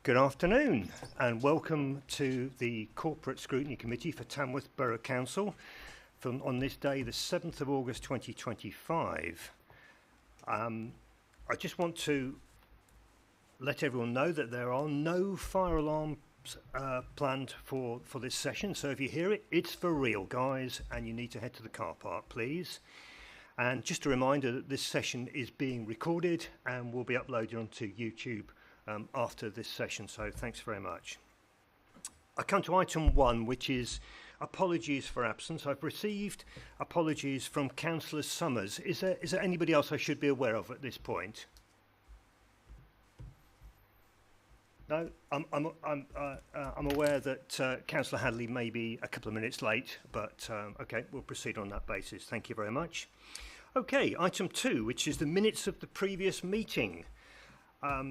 Good afternoon and welcome to the Corporate Scrutiny Committee for Tamworth Borough Council on this day, the 7th of August 2025. I just want to let everyone know that there are no fire alarms planned for this session, so if you hear it, it's for real, guys, and you need to head to the car park, please. And just a reminder that this session is being recorded and will be uploaded onto YouTube after this session, so thanks very much. I come to item 1, which is apologies for absence. I've received apologies from Councillor Summers. Is there anybody else I should be aware of at this point? No, I'm aware that Councillor Hadley may be a couple of minutes late, but okay, we'll proceed on that basis. Thank you very much. Okay, item 2, which is the minutes of the previous meeting,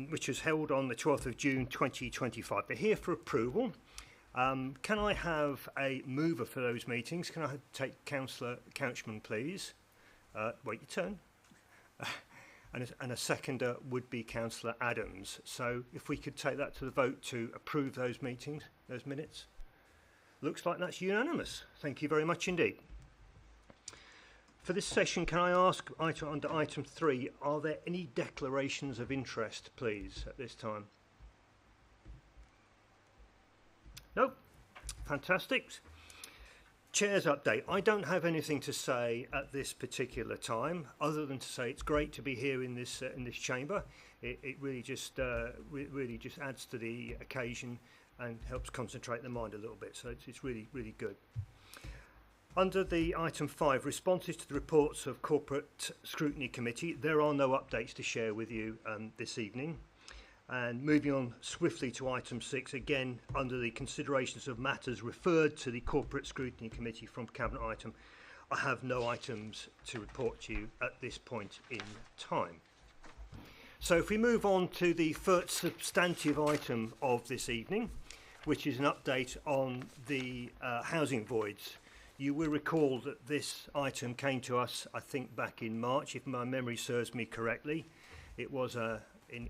which was held on the 12th of June 2025. They're here for approval. Can I have a mover for those meetings? Can I take Councillor Couchman, please? Wait your turn. And a seconder would be Councillor Adams. So if we could take that to the vote to approve those meetings, those minutes. Looks like that's unanimous. Thank you very much indeed. For this session, can I ask, under item 3, are there any declarations of interest, please, at this time? No? Fantastic. Chair's update. I don't have anything to say at this particular time, other than to say it's great to be here in this chamber. It really just adds to the occasion and helps concentrate the mind a little bit. So it's really, really good. Under the item 5, responses to the reports of Corporate Scrutiny Committee, there are no updates to share with you this evening. And moving on swiftly to item 6, again, under the considerations of matters referred to the Corporate Scrutiny Committee from Cabinet item, I have no items to report to you at this point in time. So if we move on to the first substantive item of this evening, which is an update on the housing voids. You will recall that this item came to us, I think, back in March, if my memory serves me correctly. It was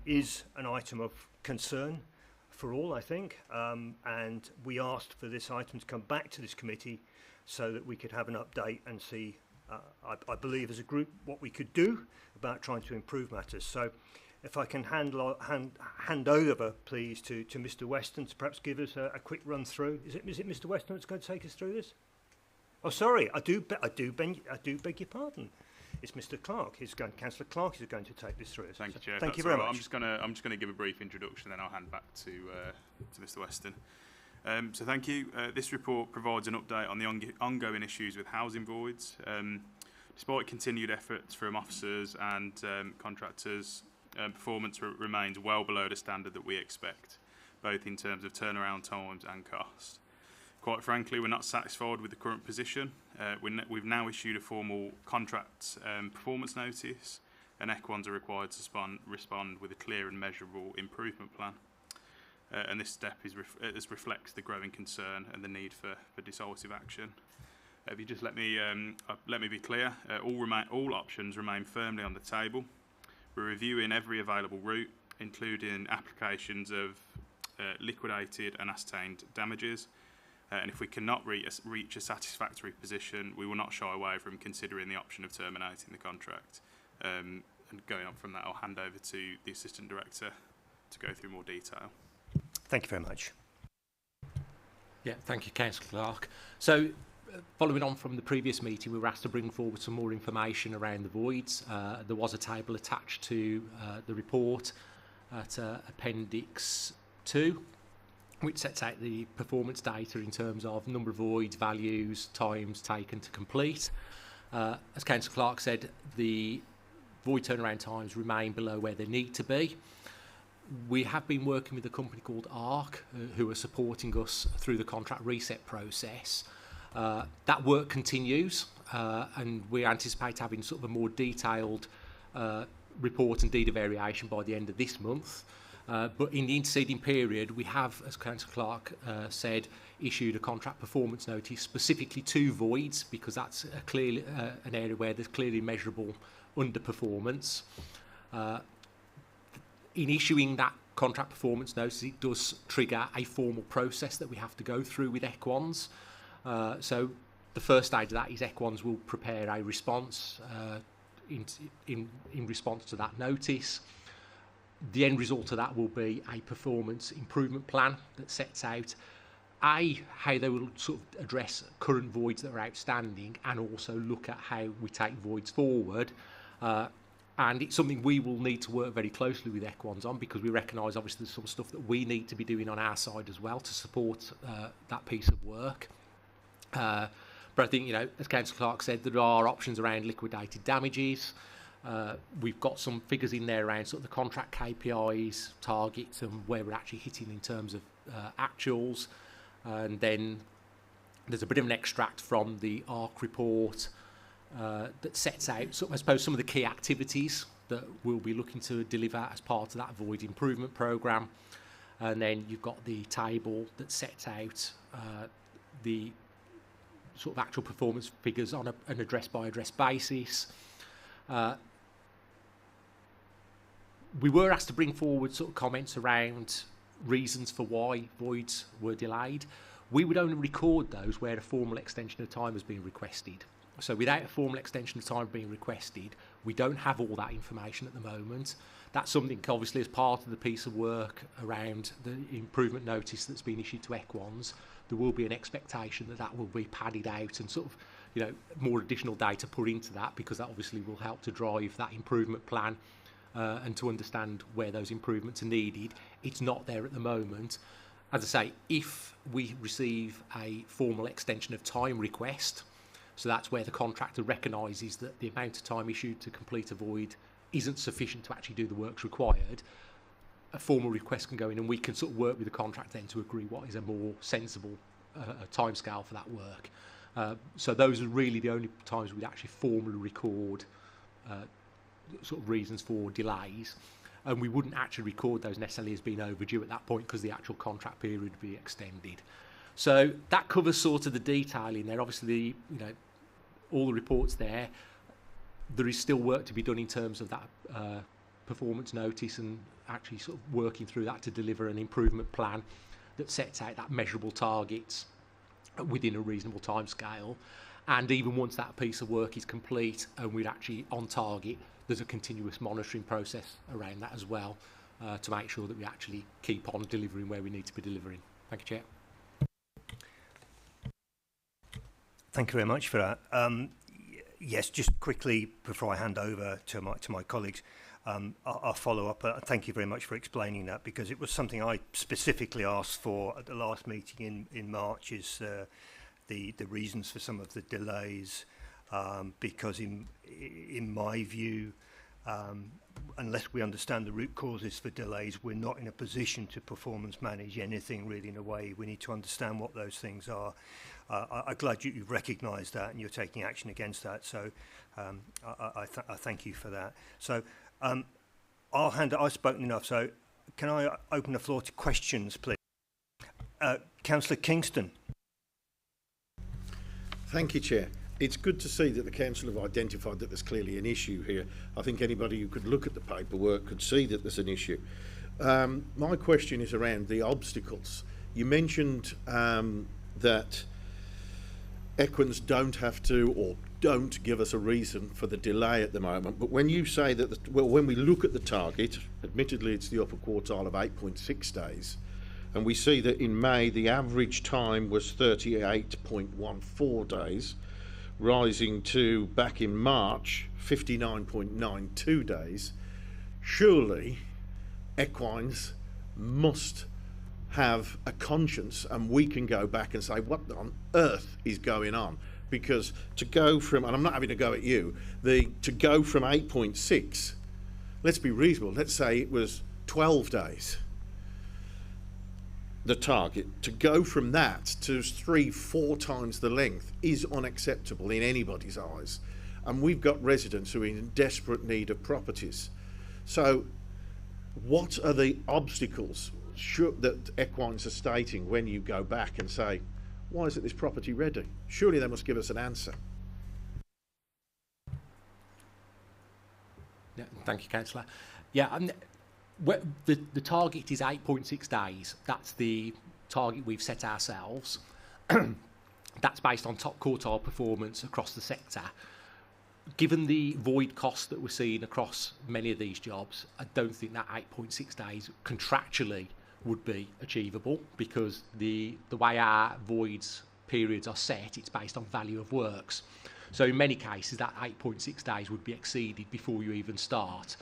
is an item of concern for all, I think, and we asked for this item to come back to this committee so that we could have an update and see, I believe as a group, what we could do about trying to improve matters. So if I can hand over, please, to Mr. Weston to perhaps give us a quick run through. Is it Mr. Weston that's going to take us through this? Oh, sorry, I do beg your pardon. It's Mr. Clark. Councillor Clark is going to take this through. Thank you, Chair. Thank you very much. I'm just going to give a brief introduction, then I'll hand back to Mr. Weston. So thank you. This report provides an update on the ongoing issues with housing voids. Despite continued efforts from officers and contractors, performance remains well below the standard that we expect, both in terms of turnaround times and cost. Quite frankly, we're not satisfied with the current position. We've now issued a formal contract performance notice, and Equans are required to respond with a clear and measurable improvement plan. And this step reflects the growing concern and the need for decisive action. If you just let me be clear, all options remain firmly on the table. We're reviewing every available route, including applications of liquidated and ascertained damages. And if we cannot reach a satisfactory position, we will not shy away from considering the option of terminating the contract. And going on from that, I'll hand over to the Assistant Director to go through more detail. Thank you very much. Yeah, thank you, Councillor Clark. So, following on from the previous meeting, we were asked to bring forward some more information around the voids. There was a table attached to the report at Appendix 2. Which sets out the performance data in terms of number of voids, values, times taken to complete. As Councillor Clark said, the void turnaround times remain below where they need to be. We have been working with a company called ARC, who are supporting us through the contract reset process. That work continues, and we anticipate having sort of a more detailed report and deed of variation by the end of this month. But in the interceding period, we have, as Councillor Clark said, issued a contract performance notice specifically to voids, because that's clearly an area where there's clearly measurable underperformance. In issuing that contract performance notice, it does trigger a formal process that we have to go through with Equans. So the first stage of that is Equans will prepare a response in response to that notice. The end result of that will be a performance improvement plan that sets out how they will sort of address current voids that are outstanding, and also look at how we take voids forward. And it's something we will need to work very closely with Equans on, because we recognise obviously there's some stuff that we need to be doing on our side as well to support that piece of work. But I think, as Councillor Clark said, there are options around liquidated damages. We've got some figures in there around sort of the contract KPIs, targets, and where we're actually hitting in terms of actuals. And then there's a bit of an extract from the ARC report that sets out, I suppose, some of the key activities that we'll be looking to deliver as part of that void improvement programme. And then you've got the table that sets out the sort of actual performance figures on an address-by-address basis. We were asked to bring forward sort of comments around reasons for why voids were delayed. We would only record those where a formal extension of time has been requested. So without a formal extension of time being requested, we don't have all that information at the moment. That's something, obviously, as part of the piece of work around the improvement notice that's been issued to Equans, there will be an expectation that that will be padded out and sort of, more additional data put into that, because that obviously will help to drive that improvement plan and to understand where those improvements are needed. It's not there at the moment. As I say, if we receive a formal extension of time request, so that's where the contractor recognises that the amount of time issued to complete a void isn't sufficient to actually do the works required, a formal request can go in and we can sort of work with the contractor then to agree what is a more sensible timescale for that work. So those are really the only times we'd actually formally record sort of reasons for delays, and we wouldn't actually record those necessarily as being overdue at that point, because the actual contract period would be extended. So that covers sort of the detail in there. Obviously, all the reports there. There is still work to be done in terms of that performance notice, and actually sort of working through that to deliver an improvement plan that sets out that measurable targets within a reasonable timescale. And even once that piece of work is complete and we're actually on target, there's a continuous monitoring process around that as well to make sure that we actually keep on delivering where we need to be delivering. Thank you, Chair. Thank you very much for that. Yes, just quickly before I hand over to my colleagues, I'll follow up. Thank you very much for explaining that, because it was something I specifically asked for at the last meeting in March, is the reasons for some of the delays, because in my view, unless we understand the root causes for delays, we're not in a position to performance manage anything really in a way. We need to understand what those things are. I'm glad you've recognised that and you're taking action against that. So I thank you for that. So I've spoken enough. So can I open the floor to questions, please? Councillor Kingston. Thank you, Chair. It's good to see that the Council have identified that there's clearly an issue here. I think anybody who could look at the paperwork could see that there's an issue. My question is around the obstacles. You mentioned that Equans don't have to, or don't give us a reason for the delay at the moment, but when you say that, when we look at the target, admittedly it's the upper quartile of 8.6 days, and we see that in May the average time was 38.14 days, rising to, back in March, 59.92 days. Surely Equines must have a conscience, and we can go back and say, what on earth is going on? Because to go from, and I'm not having to go at you, to go from 8.6, let's be reasonable, let's say it was 12 days, the target, to go from that to 3-4 times the length is unacceptable in anybody's eyes. And we've got residents who are in desperate need of properties. So what are the obstacles that Equines are stating when you go back and say, why isn't this property ready? Surely they must give us an answer. Yeah, thank you, Councillor. Yeah, The target is 8.6 days. That's the target we've set ourselves. That's based on top quartile performance across the sector. Given the void costs that we're seeing across many of these jobs, I don't think that 8.6 days contractually would be achievable, because the way our voids periods are set, it's based on value of works. So in many cases, that 8.6 days would be exceeded before you even start.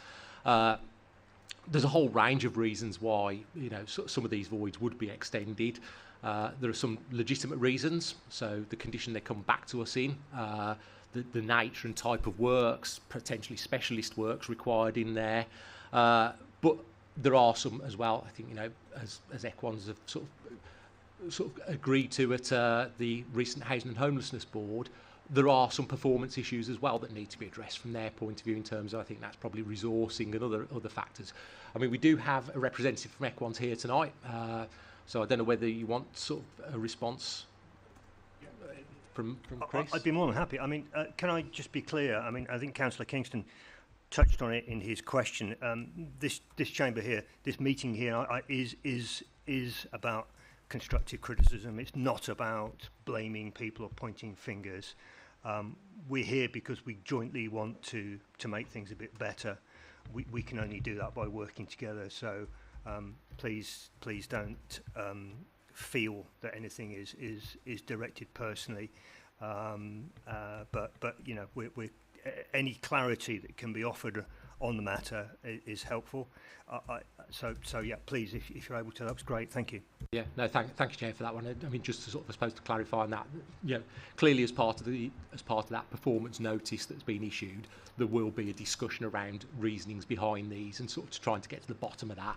There's a whole range of reasons why, you know, some of these voids would be extended. There are some legitimate reasons. So the condition they come back to us in, the nature and type of works, potentially specialist works required in there. But there are some as well, I think, you know, as Equans have sort of agreed to at the recent Housing and Homelessness Board, there are some performance issues as well that need to be addressed from their point of view, in terms of, I think that's probably resourcing and other factors. I mean, we do have a representative from Equans here tonight, so I don't know whether you want sort of a response from Chris. I'd be more than happy. I mean, can I just be clear? I mean, I think Councillor Kingston touched on it in his question. This chamber here, this meeting here, is about constructive criticism. It's not about blaming people or pointing fingers. We're here because we jointly want to make things a bit better. We can only do that by working together. So please don't feel that anything is directed personally. But you know, we're any clarity that can be offered on the matter is helpful. So yeah, please, if you're able to, that was great. Thank you. Yeah, no, thank you, Chair, for that one. I mean, just to sort of, I suppose, to clarify on that, you know, clearly as part of that performance notice that's been issued, there will be a discussion around reasonings behind these and sort of trying to get to the bottom of that.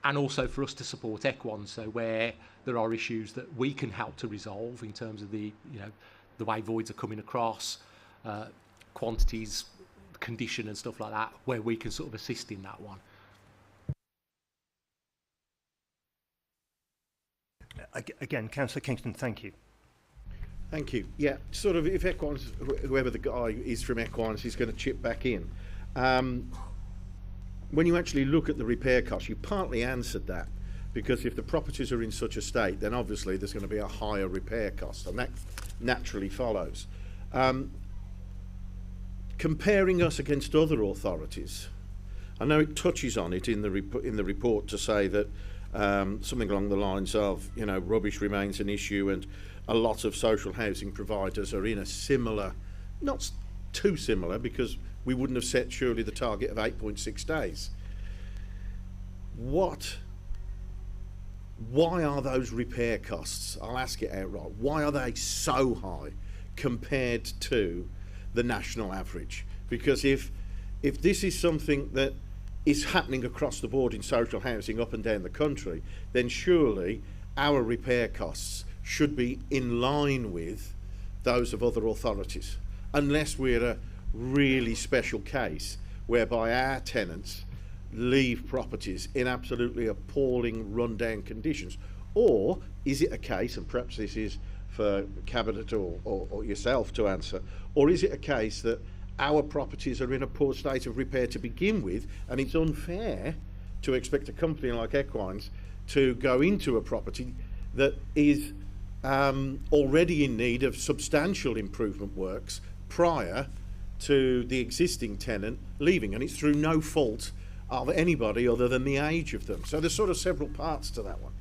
And also for us to support Equans, so where there are issues that we can help to resolve in terms of the, you know, the way voids are coming across, quantities, condition and stuff like that, where we can sort of assist in that one. Again, Councillor Kingston, thank you. Thank you. Yeah, sort of, if Equans, whoever the guy is from Equans, is going to chip back in. When you actually look at the repair costs, you partly answered that, because if the properties are in such a state, then obviously there's going to be a higher repair cost, and that naturally follows. Comparing us against other authorities, I know it touches on it in the report to say that something along the lines of, you know, rubbish remains an issue, and a lot of social housing providers are in a similar, not too similar, because we wouldn't have set surely the target of 8.6 days. Why are those repair costs, I'll ask it outright, why are they so high compared to the national average? Because if this is something that is happening across the board in social housing up and down the country, then surely our repair costs should be in line with those of other authorities, unless we're a really special case whereby our tenants leave properties in absolutely appalling rundown conditions. Or is it a case, and perhaps this is for Cabinet or yourself to answer, or is it a case that our properties are in a poor state of repair to begin with, and it's unfair to expect a company like Equines to go into a property that is already in need of substantial improvement works prior to the existing tenant leaving, and it's through no fault of anybody other than the age of them. So there's sort of several parts to that one.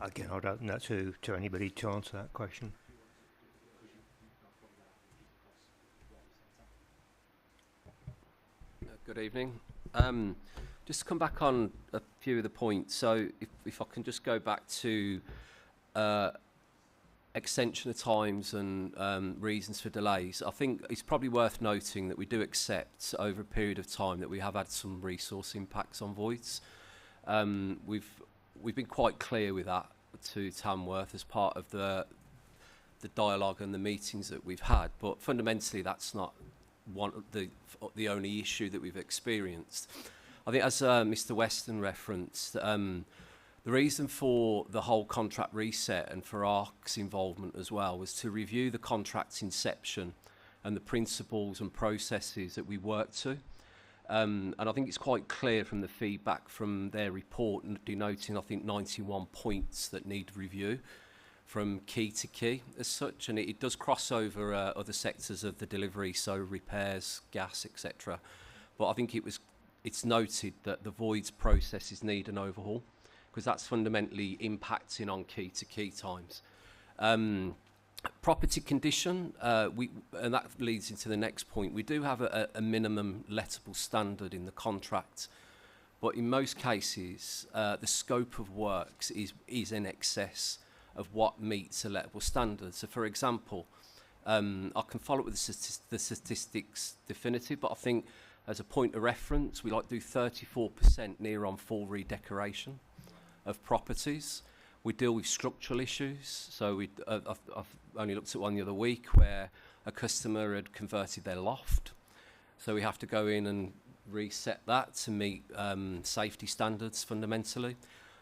Again, I'd open that to anybody to answer that question. Good evening. Just to come back on a few of the points. So if I can just go back to extension of times and reasons for delays, I think it's probably worth noting that we do accept over a period of time that we have had some resource impacts on voids. We've been quite clear with that to Tamworth as part of the dialogue and the meetings that we've had, but fundamentally that's not the only issue that we've experienced. I think, as Mr. Weston referenced, the reason for the whole contract reset and for ARC's involvement as well was to review the contract's inception and the principles and processes that we work to. And I think it's quite clear from the feedback from their report, denoting, I think, 91 points that need review from key to key as such, and it does cross over other sectors of the delivery, so repairs, gas, etc. But I think it's noted that the voids processes need an overhaul, because that's fundamentally impacting on key to key times. Property condition, and that leads into the next point. We do have a minimum lettable standard in the contract, but in most cases, the scope of works is in excess of what meets a lettable standard. So, for example, I can follow up with the statistics definitive, but I think as a point of reference, we like to do 34% near on full redecoration of properties. We deal with structural issues. So I've only looked at one the other week where a customer had converted their loft. So we have to go in and reset that to meet safety standards fundamentally.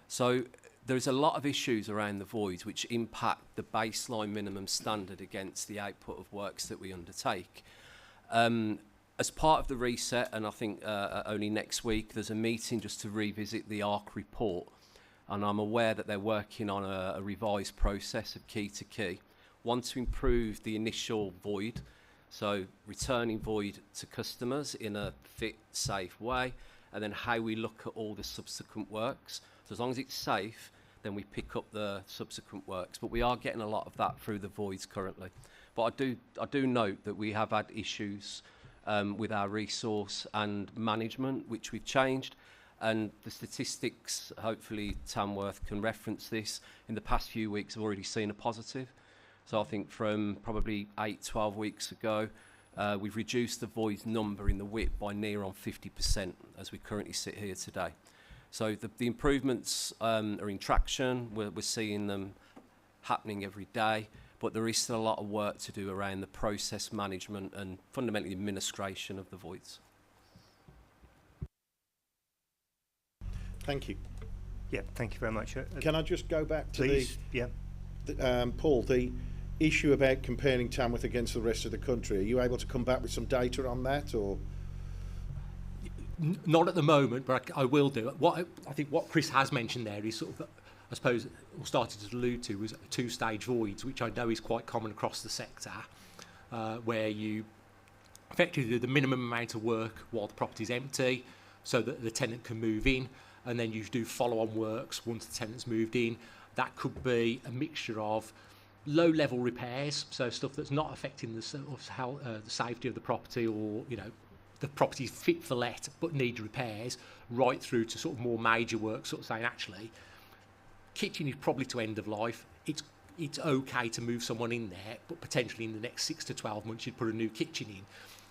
So there's a lot of issues around the voids which impact the baseline minimum standard against the output of works that we undertake. As part of the reset, and I think only next week, there's a meeting just to revisit the ARC report. And I'm aware that they're working on a revised process of key to key. One, to improve the initial void, so returning void to customers in a fit, safe way, and then how we look at all the subsequent works. So as long as it's safe, then we pick up the subsequent works. But we are getting a lot of that through the voids currently. But I do note that we have had issues with our resource and management, which we've changed. And the statistics, hopefully Tamworth can reference this, in the past few weeks have already seen a positive. So I think from probably 8-12 weeks ago, we've reduced the voids number in the WIP by near on 50% as we currently sit here today. So the improvements are in traction. We're seeing them happening every day, but there is still a lot of work to do around the process management and fundamentally administration of the voids. Thank you. Yeah, thank you very much. Can I just go back to Please, Paul, the issue about comparing Tamworth against the rest of the country? Are you able to come back with some data on that, or? Not at the moment, but I will do. I think what Chris has mentioned there is sort of, I suppose, or started to allude to, was two-stage voids, which I know is quite common across the sector, where you effectively do the minimum amount of work while the property is empty, so that the tenant can move in, and then you do follow-on works once the tenant's moved in. That could be a mixture of low-level repairs, so stuff that's not affecting the safety of the property, or the property's fit for let but needs repairs, right through to sort of more major work, sort of saying, actually, kitchen is probably to end of life. It's okay to move someone in there, but potentially in the next 6 to 12 months you'd put a new kitchen in.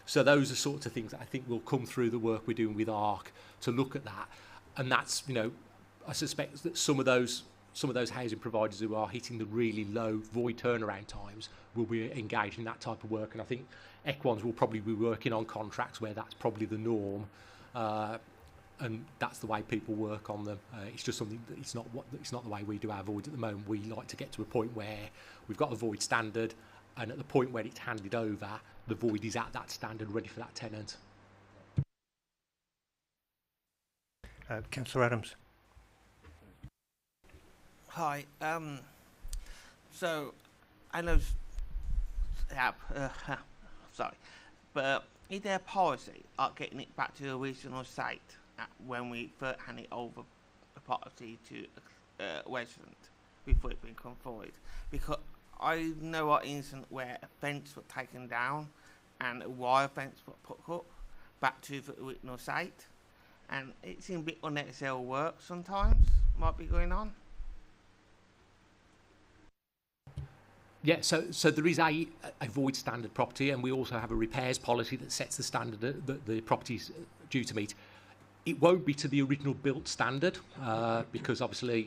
So those are sorts of things that I think will come through the work we're doing with ARC to look at that. And that's, I suspect that some of those housing providers who are hitting the really low void turnaround times will be engaged in that type of work. And I think Equans will probably be working on contracts where that's probably the norm, and that's the way people work on them. It's just something that it's not the way we do our voids at the moment. We like to get to a point where we've got a void standard, and at the point where it's handed over, the void is at that standard, ready for that tenant. Councillor Adams. Hi. So I know. Sorry, but is there a policy of getting it back to the original site when we first hand it over the property to a resident before it becomes void? Because I know an incident where a fence was taken down and a wire fence was put up back to the original site, and it seemed a bit unnecessary work sometimes might be going on. Yeah, so there is a void standard property, and we also have a repairs policy that sets the standard that the property's due to meet. It won't be to the original built standard, because obviously,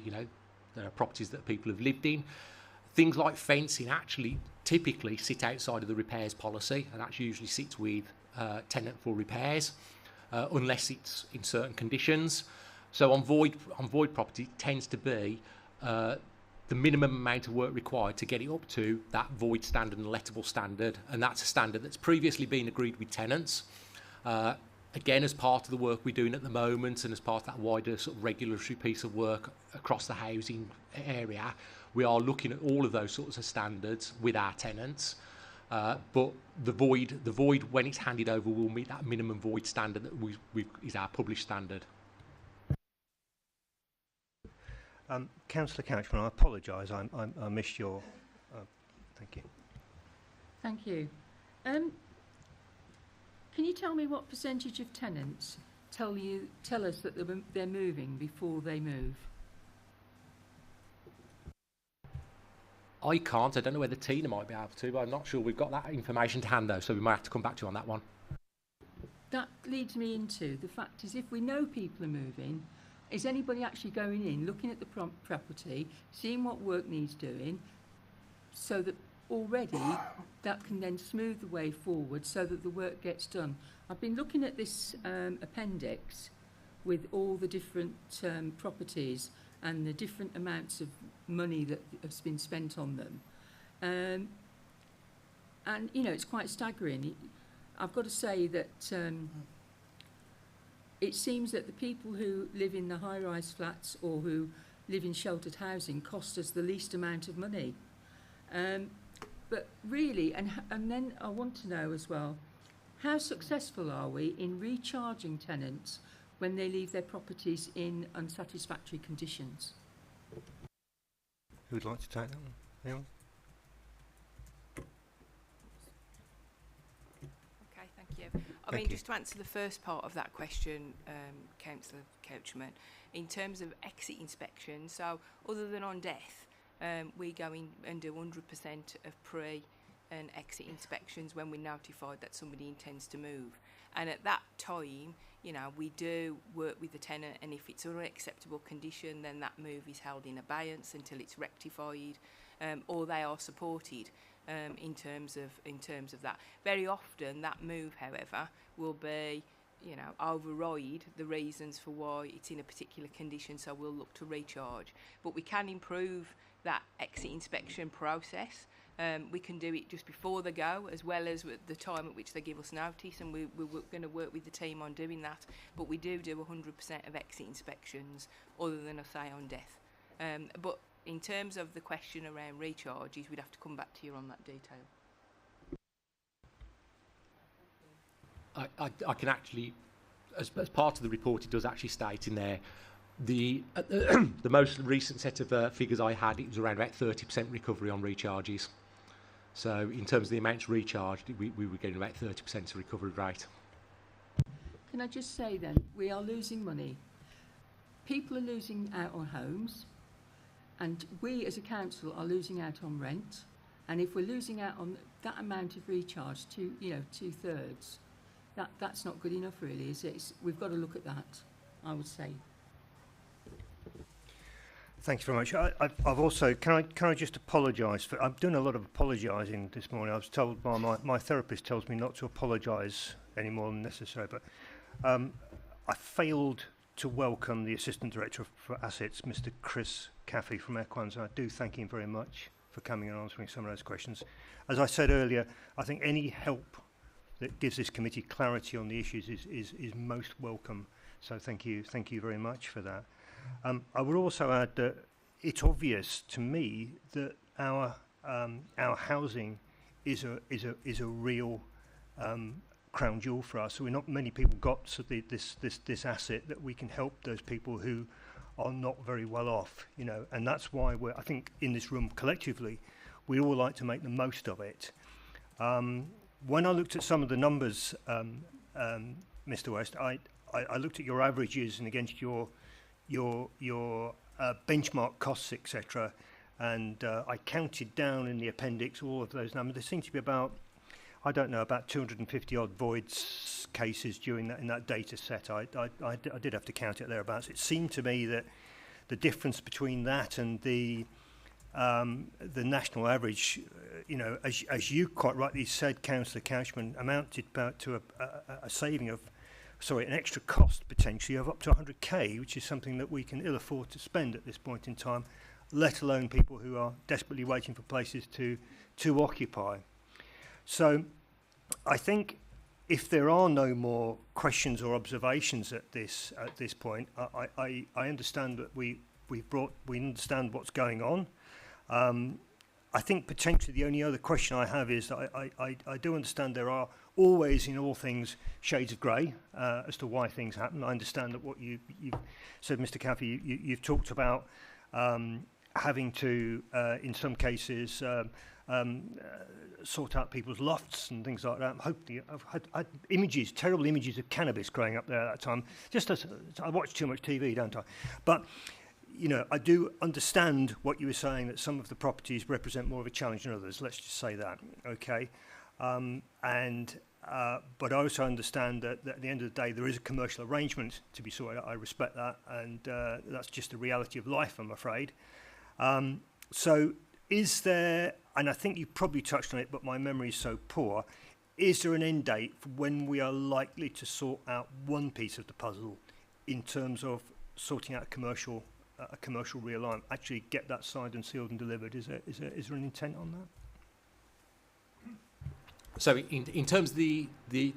there are properties that people have lived in. Things like fencing actually typically sit outside of the repairs policy, and that usually sits with tenant for repairs, unless it's in certain conditions. So on void property, it tends to be the minimum amount of work required to get it up to that void standard and lettable standard, and that's a standard that's previously been agreed with tenants. Again, as part of the work we're doing at the moment and as part of that wider sort of regulatory piece of work across the housing area, we are looking at all of those sorts of standards with our tenants. But the void, when it's handed over, will meet that minimum void standard that is our published standard. Councillor Couchman, I apologise. I missed your. Thank you. Thank you. Can you tell me what percentage of tenants tell us that they're moving before they move? I can't. I don't know whether Tina might be able to, but I'm not sure we've got that information to hand though, so we might have to come back to you on that one. That leads me into the fact is if we know people are moving, is anybody actually going in, looking at the property, seeing what work needs doing, so that already that can then smooth the way forward so that the work gets done? I've been looking at this appendix with all the different properties and the different amounts of money that has been spent on them. And, you know, it's quite staggering. I've got to say that it seems that the people who live in the high-rise flats or who live in sheltered housing cost us the least amount of money. But really, and then I want to know as well, how successful are we in recharging tenants when they leave their properties in unsatisfactory conditions? Who would like to take that one? Anyone? Okay, thank you. I mean, just to answer the first part of that question, Councillor Couchman, in terms of exit inspection, so other than on death, we go in and do 100% of pre and exit inspections when we're notified that somebody intends to move. And at that time, you know, we do work with the tenant, and if it's an unacceptable condition, then that move is held in abeyance until it's rectified, or they are supported in terms of that. Very often, that move, however, will be, you know, override the reasons for why it's in a particular condition, so we'll look to recharge. But we can improve that exit inspection process. We can do it just before they go, as well as at the time at which they give us notice, and we're going to work with the team on doing that. But we do 100% of exit inspections, other than, I say, on death. But in terms of the question around recharges, we'd have to come back to you on that detail. I can actually, as part of the report, it does actually state in there, the most recent set of figures I had, it was around about 30% recovery on recharges. So in terms of the amounts recharged, we were getting about 30% recovery rate. Can I just say then, we are losing money. People are losing out on homes, and we as a council are losing out on rent. And if we're losing out on that amount of recharge, two-thirds, that's not good enough, really, is it? We've got to look at that, I would say. Thank you very much. I've also, can I just apologise for, I'm doing a lot of apologising this morning. I was told by my therapist tells me not to apologise any more than necessary, but I failed to welcome the Assistant Director for Assets, Mr. Chris Caffey from Equans. I do thank him very much for coming and answering some of those questions. As I said earlier, I think any help that gives this committee clarity on the issues is most welcome. So thank you very much for that. I would also add that it's obvious to me that our housing is a real crown jewel for us. So not many people got this asset that we can help those people who are not very well off, you know, and that's why I think in this room collectively we all like to make the most of it. When I looked at some of the numbers, Mr. West, I looked at your averages and against your benchmark costs, etc., and I counted down in the appendix all of those numbers. There seemed to be about, I don't know, about 250 odd voids cases during that in that data set. I did have to count it thereabouts. It seemed to me that the difference between that and the national average, you know, as you quite rightly said, Councillor Couchman, amounted about to a saving of, an extra cost potentially of up to 100k, which is something that we can ill afford to spend at this point in time, let alone people who are desperately waiting for places to occupy. So I think if there are no more questions or observations at this point, I understand that we understand what's going on. I think potentially the only other question I have is that I do understand there are always in all things shades of grey as to why things happen. I understand that what you've said, Mr. Caffey, you've talked about having to, in some cases, sort out people's lofts and things like that. Hopefully, I've had images, terrible images of cannabis growing up there at that time. Just as I watch too much TV, don't I? But you know, I do understand what you were saying, that some of the properties represent more of a challenge than others. Let's just say that, okay? But I also understand that at the end of the day, there is a commercial arrangement to be sorted out. I respect that, and that's just the reality of life, I'm afraid. So is there, and I think you probably touched on it, but my memory is so poor, is there an end date for when we are likely to sort out one piece of the puzzle in terms of sorting out a commercial realignment, actually get that signed and sealed and delivered? Is there an intent on that? So in terms of the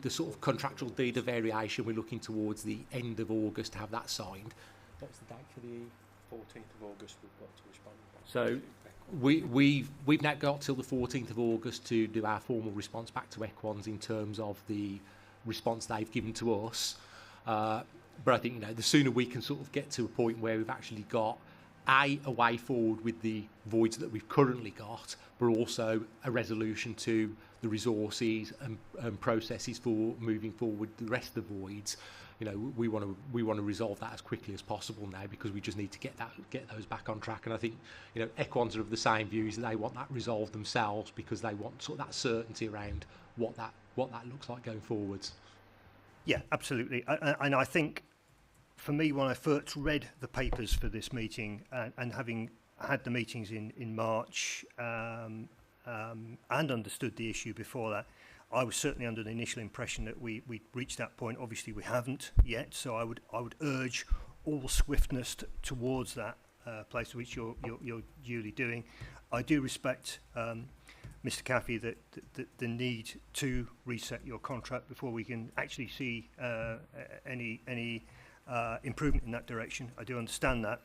sort of contractual deed of variation, we're looking towards the end of August to have that signed. What's the date for the 14th of August we've got to respond. So we've now got till the 14th of August to do our formal response back to Equans in terms of the response they've given to us. But I think, you know, the sooner we can sort of get to a point where we've actually got a way forward with the voids that we've currently got, but also a resolution to the resources and processes for moving forward the rest of the voids. You know, we want to resolve that as quickly as possible now, because we just need to get those back on track. And I think, you know, Equans are of the same views. They want that resolved themselves because they want sort of that certainty around what that looks like going forwards. Yeah, absolutely. And I think, for me, when I first read the papers for this meeting, and having had the meetings in March and understood the issue before that, I was certainly under the initial impression that we reached that point. Obviously, we haven't yet, so I would urge all swiftness towards that place, which you're duly doing. I do respect, Mr. Caffey, that the need to reset your contract before we can actually see any improvement in that direction. I do understand that.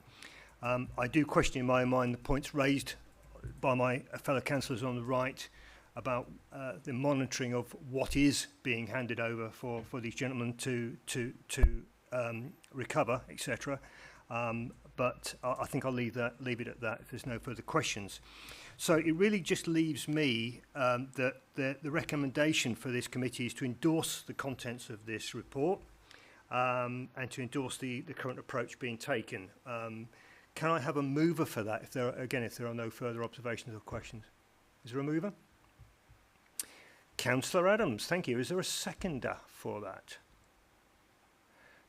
I do question in my mind the points raised by my fellow councillors on the right about the monitoring of what is being handed over for these gentlemen to recover, etc. But I think I'll leave it at that if there's no further questions. So it really just leaves me that the recommendation for this committee is to endorse the contents of this report and to endorse the current approach being taken. Can I have a mover for that, if there are no further observations or questions? Is there a mover? Councillor Adams, thank you. Is there a seconder for that?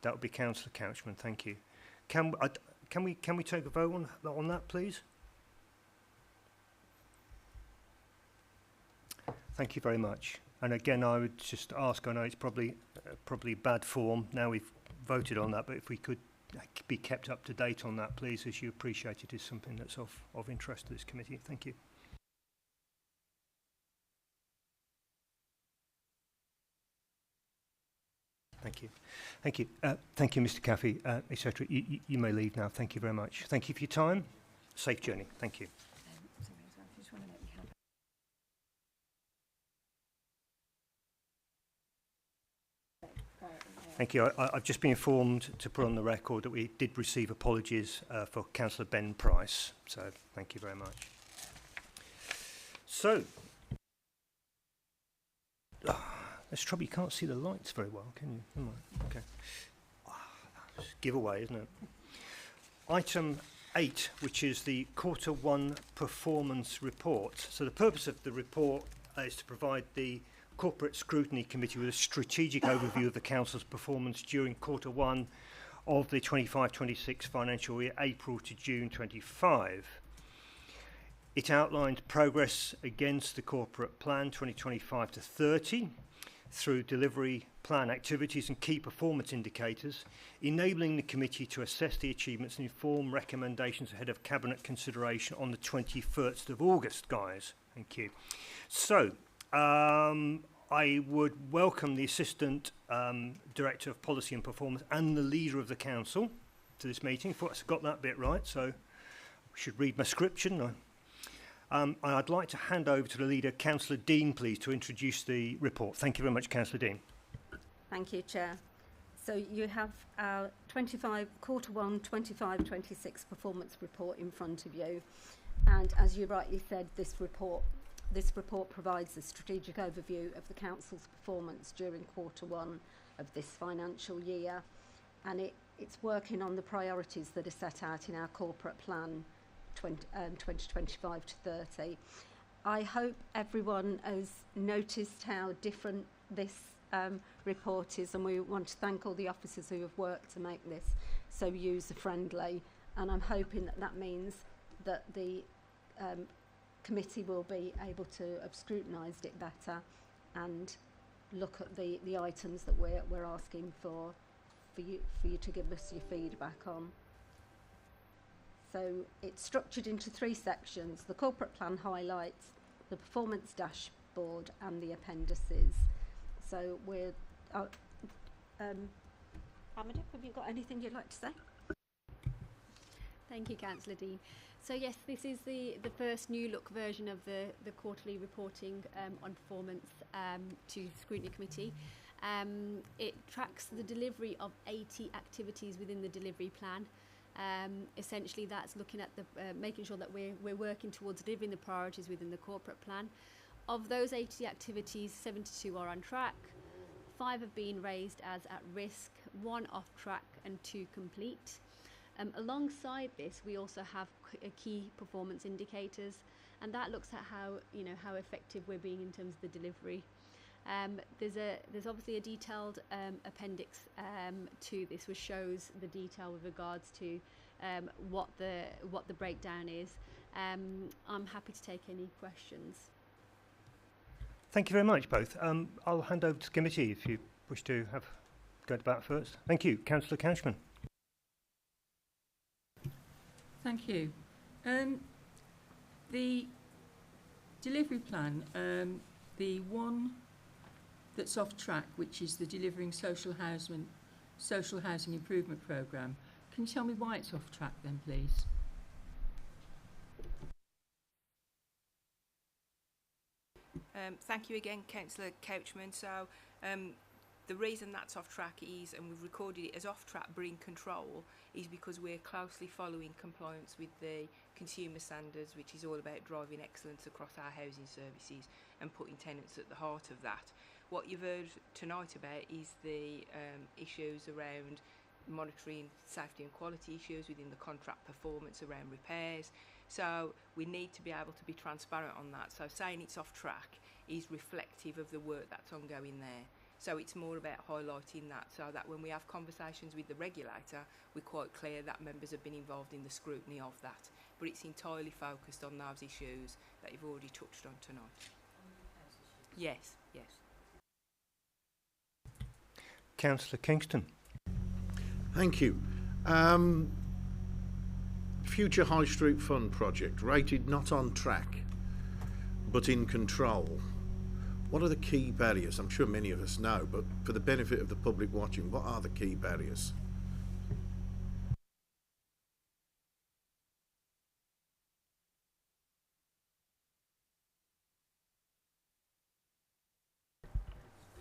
That would be Councillor Couchman, thank you. Can we take a vote on that, please? Thank you very much. And again, I would just ask, I know it's probably bad form now we've voted on that, but if we could be kept up to date on that, please, as you appreciate it is something that's of interest to this committee. Thank you. Thank you. Thank you. Thank you, Mr. Caffey, etc. You may leave now. Thank you very much. Thank you for your time. Safe journey. Thank you. Thank you. I've just been informed to put on the record that we did receive apologies for Councillor Ben Price. So thank you very much. So, there's trouble. You can't see the lights very well, can you? Okay. Giveaway, isn't it? Item 8, which is the Q1 performance report. So the purpose of the report is to provide the Corporate Scrutiny Committee with a strategic overview of the Council's performance during Q1 of the 25-26 financial year, April to June 25. It outlined progress against the corporate plan 2025 to 30 through delivery plan activities and key performance indicators, enabling the committee to assess the achievements and inform recommendations ahead of Cabinet consideration on the 21st of August, guys. Thank you. So, I would welcome the Assistant Director of Policy and Performance and the Leader of the Council to this meeting. I got that bit right, so I should read my script, shouldn't I? And I'd like to hand over to the Leader, Councillor Dean, please, to introduce the report. Thank you very much, Councillor Dean. Thank you, Chair. So you have our quarter one 25-26 performance report in front of you, and as you rightly said, this report provides a strategic overview of the council's performance during quarter one of this financial year, and it's working on the priorities that are set out in our corporate plan 2025 to 30. I hope everyone has noticed how different this report is, and we want to thank all the officers who have worked to make this so user-friendly, and I'm hoping that means that the committee will be able to have scrutinised it better and look at the items that we're asking for you to give us your feedback on. So it's structured into 3 sections: the corporate plan highlights, the performance dashboard and the appendices. So we're Amanda, have you got anything you'd like to say? Thank you, Councillor Dean. So yes, this is the first new look version of the quarterly reporting on performance to Scrutiny Committee. It tracks the delivery of 80 activities within the delivery plan. Essentially that's looking at the making sure that we're working towards delivering the priorities within the corporate plan. Of those 80 activities, 72 are on track, 5 have been raised as at risk, 1 off track and 2 complete. Alongside this, we also have key performance indicators, and that looks at how effective we're being in terms of the delivery. There's obviously a detailed appendix to this, which shows the detail with regards to what the breakdown is. I'm happy to take any questions. Thank you very much, both. I'll hand over to the committee if you wish to go to bat first. Thank you. Councillor Couchman. Thank you. The delivery plan, the one that's off track, which is the Delivering Social Housing Improvement Programme, can you tell me why it's off track then, please? Thank you again, Councillor Couchman. So the reason that's off track is, and we've recorded it as off track but in control, is because we're closely following compliance with the consumer standards, which is all about driving excellence across our housing services and putting tenants at the heart of that. What you've heard tonight about is the issues around monitoring safety and quality issues within the contract performance around repairs. So we need to be able to be transparent on that. So saying it's off track is reflective of the work that's ongoing there. So it's more about highlighting that, so that when we have conversations with the regulator, we're quite clear that members have been involved in the scrutiny of that. But it's entirely focused on those issues that you've already touched on tonight. Yes, yes. Councillor Kingston. Thank you. Future High Street Fund project, rated not on track, but in control. What are the key barriers? I'm sure many of us know, but for the benefit of the public watching, what are the key barriers?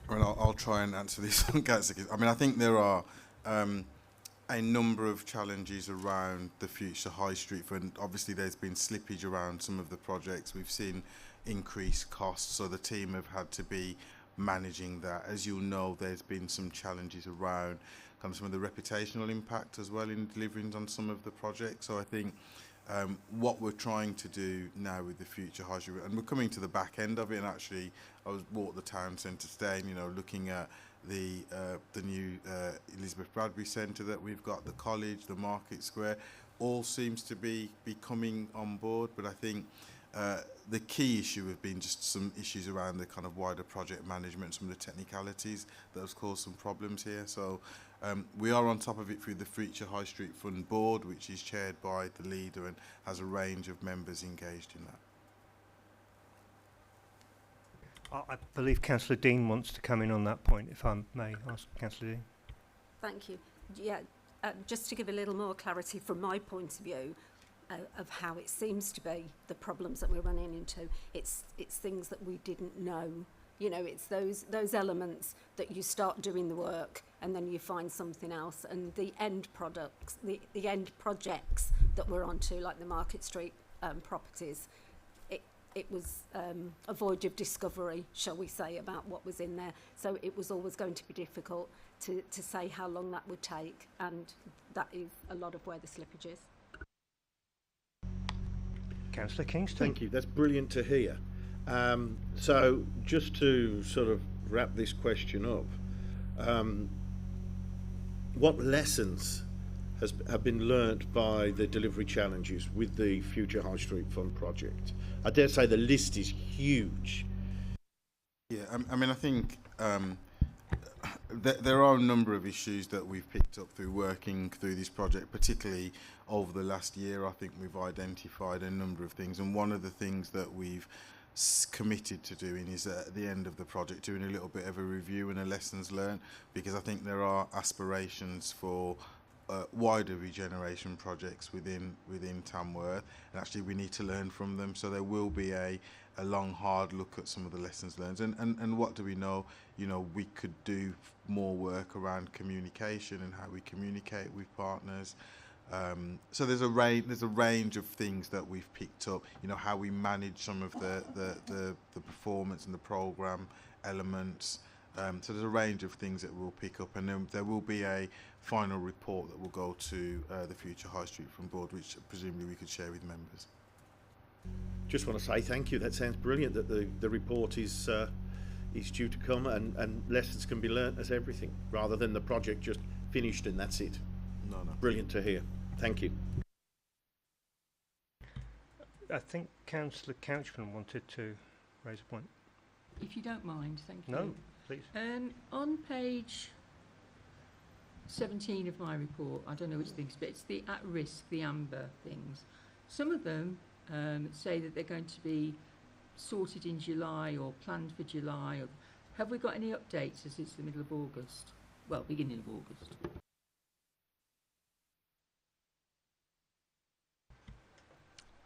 Well, I'll try and answer this one, Councillor. I mean, I think there are a number of challenges around the Future High Street Fund. Obviously, there's been slippage around some of the projects. We've seen increased costs, so the team have had to be managing that. As you'll know, there's been some challenges around kind of some of the reputational impact as well in delivering on some of the projects. So I think what we're trying to do now with the Future High Street, and we're coming to the back end of it, and actually I walked the town centre today, and, you know, looking at the new Elizabeth Bradbury Centre that we've got, the college, the Market Square, all seems to be coming on board. But I think the key issue have been just some issues around the kind of wider project management, some of the technicalities that have caused some problems here. So we are on top of it through the Future High Street Fund Board, which is chaired by the leader and has a range of members engaged in that. I believe Councillor Dean wants to come in on that point, if I may ask Councillor Dean. Thank you. Yeah, just to give a little more clarity from my point of view of how it seems to be the problems that we're running into, it's things that we didn't know. You know, it's those elements that you start doing the work and then you find something else, and the end products, the end projects that we're onto, like the Market Street properties, it was a voyage of discovery, shall we say, about what was in there. So it was always going to be difficult to say how long that would take, and that is a lot of where the slippage is. Councillor Kingston. Thank you. That's brilliant to hear. So just to sort of wrap this question up, what lessons have been learnt by the delivery challenges with the Future High Street Fund project? I dare say the list is huge. Yeah, I mean, I think there are a number of issues that we've picked up through working through this project, particularly over the last year. I think we've identified a number of things, and one of the things that we've committed to doing is at the end of the project doing a little bit of a review and a lessons learned, because I think there are aspirations for wider regeneration projects within Tamworth, and actually we need to learn from them. So there will be a long, hard look at some of the lessons learned, and what do we know? You know, we could do more work around communication and how we communicate with partners. So there's a range of things that we've picked up. You know, how we manage some of the performance and the programme elements. So there's a range of things that we'll pick up, and then there will be a final report that will go to the Future High Street Fund Board, which presumably we could share with members. Just want to say thank you. That sounds brilliant that the report is due to come, and lessons can be learnt as everything, rather than the project just finished and that's it. No. Brilliant to hear. Thank you. I think Councillor Couchman wanted to raise a point. If you don't mind, thank you. No, please. On page 17 of my report, I don't know which things, but it's the at-risk, the amber things. Some of them say that they're going to be sorted in July or planned for July. Have we got any updates as it's the middle of August? Well, beginning of August.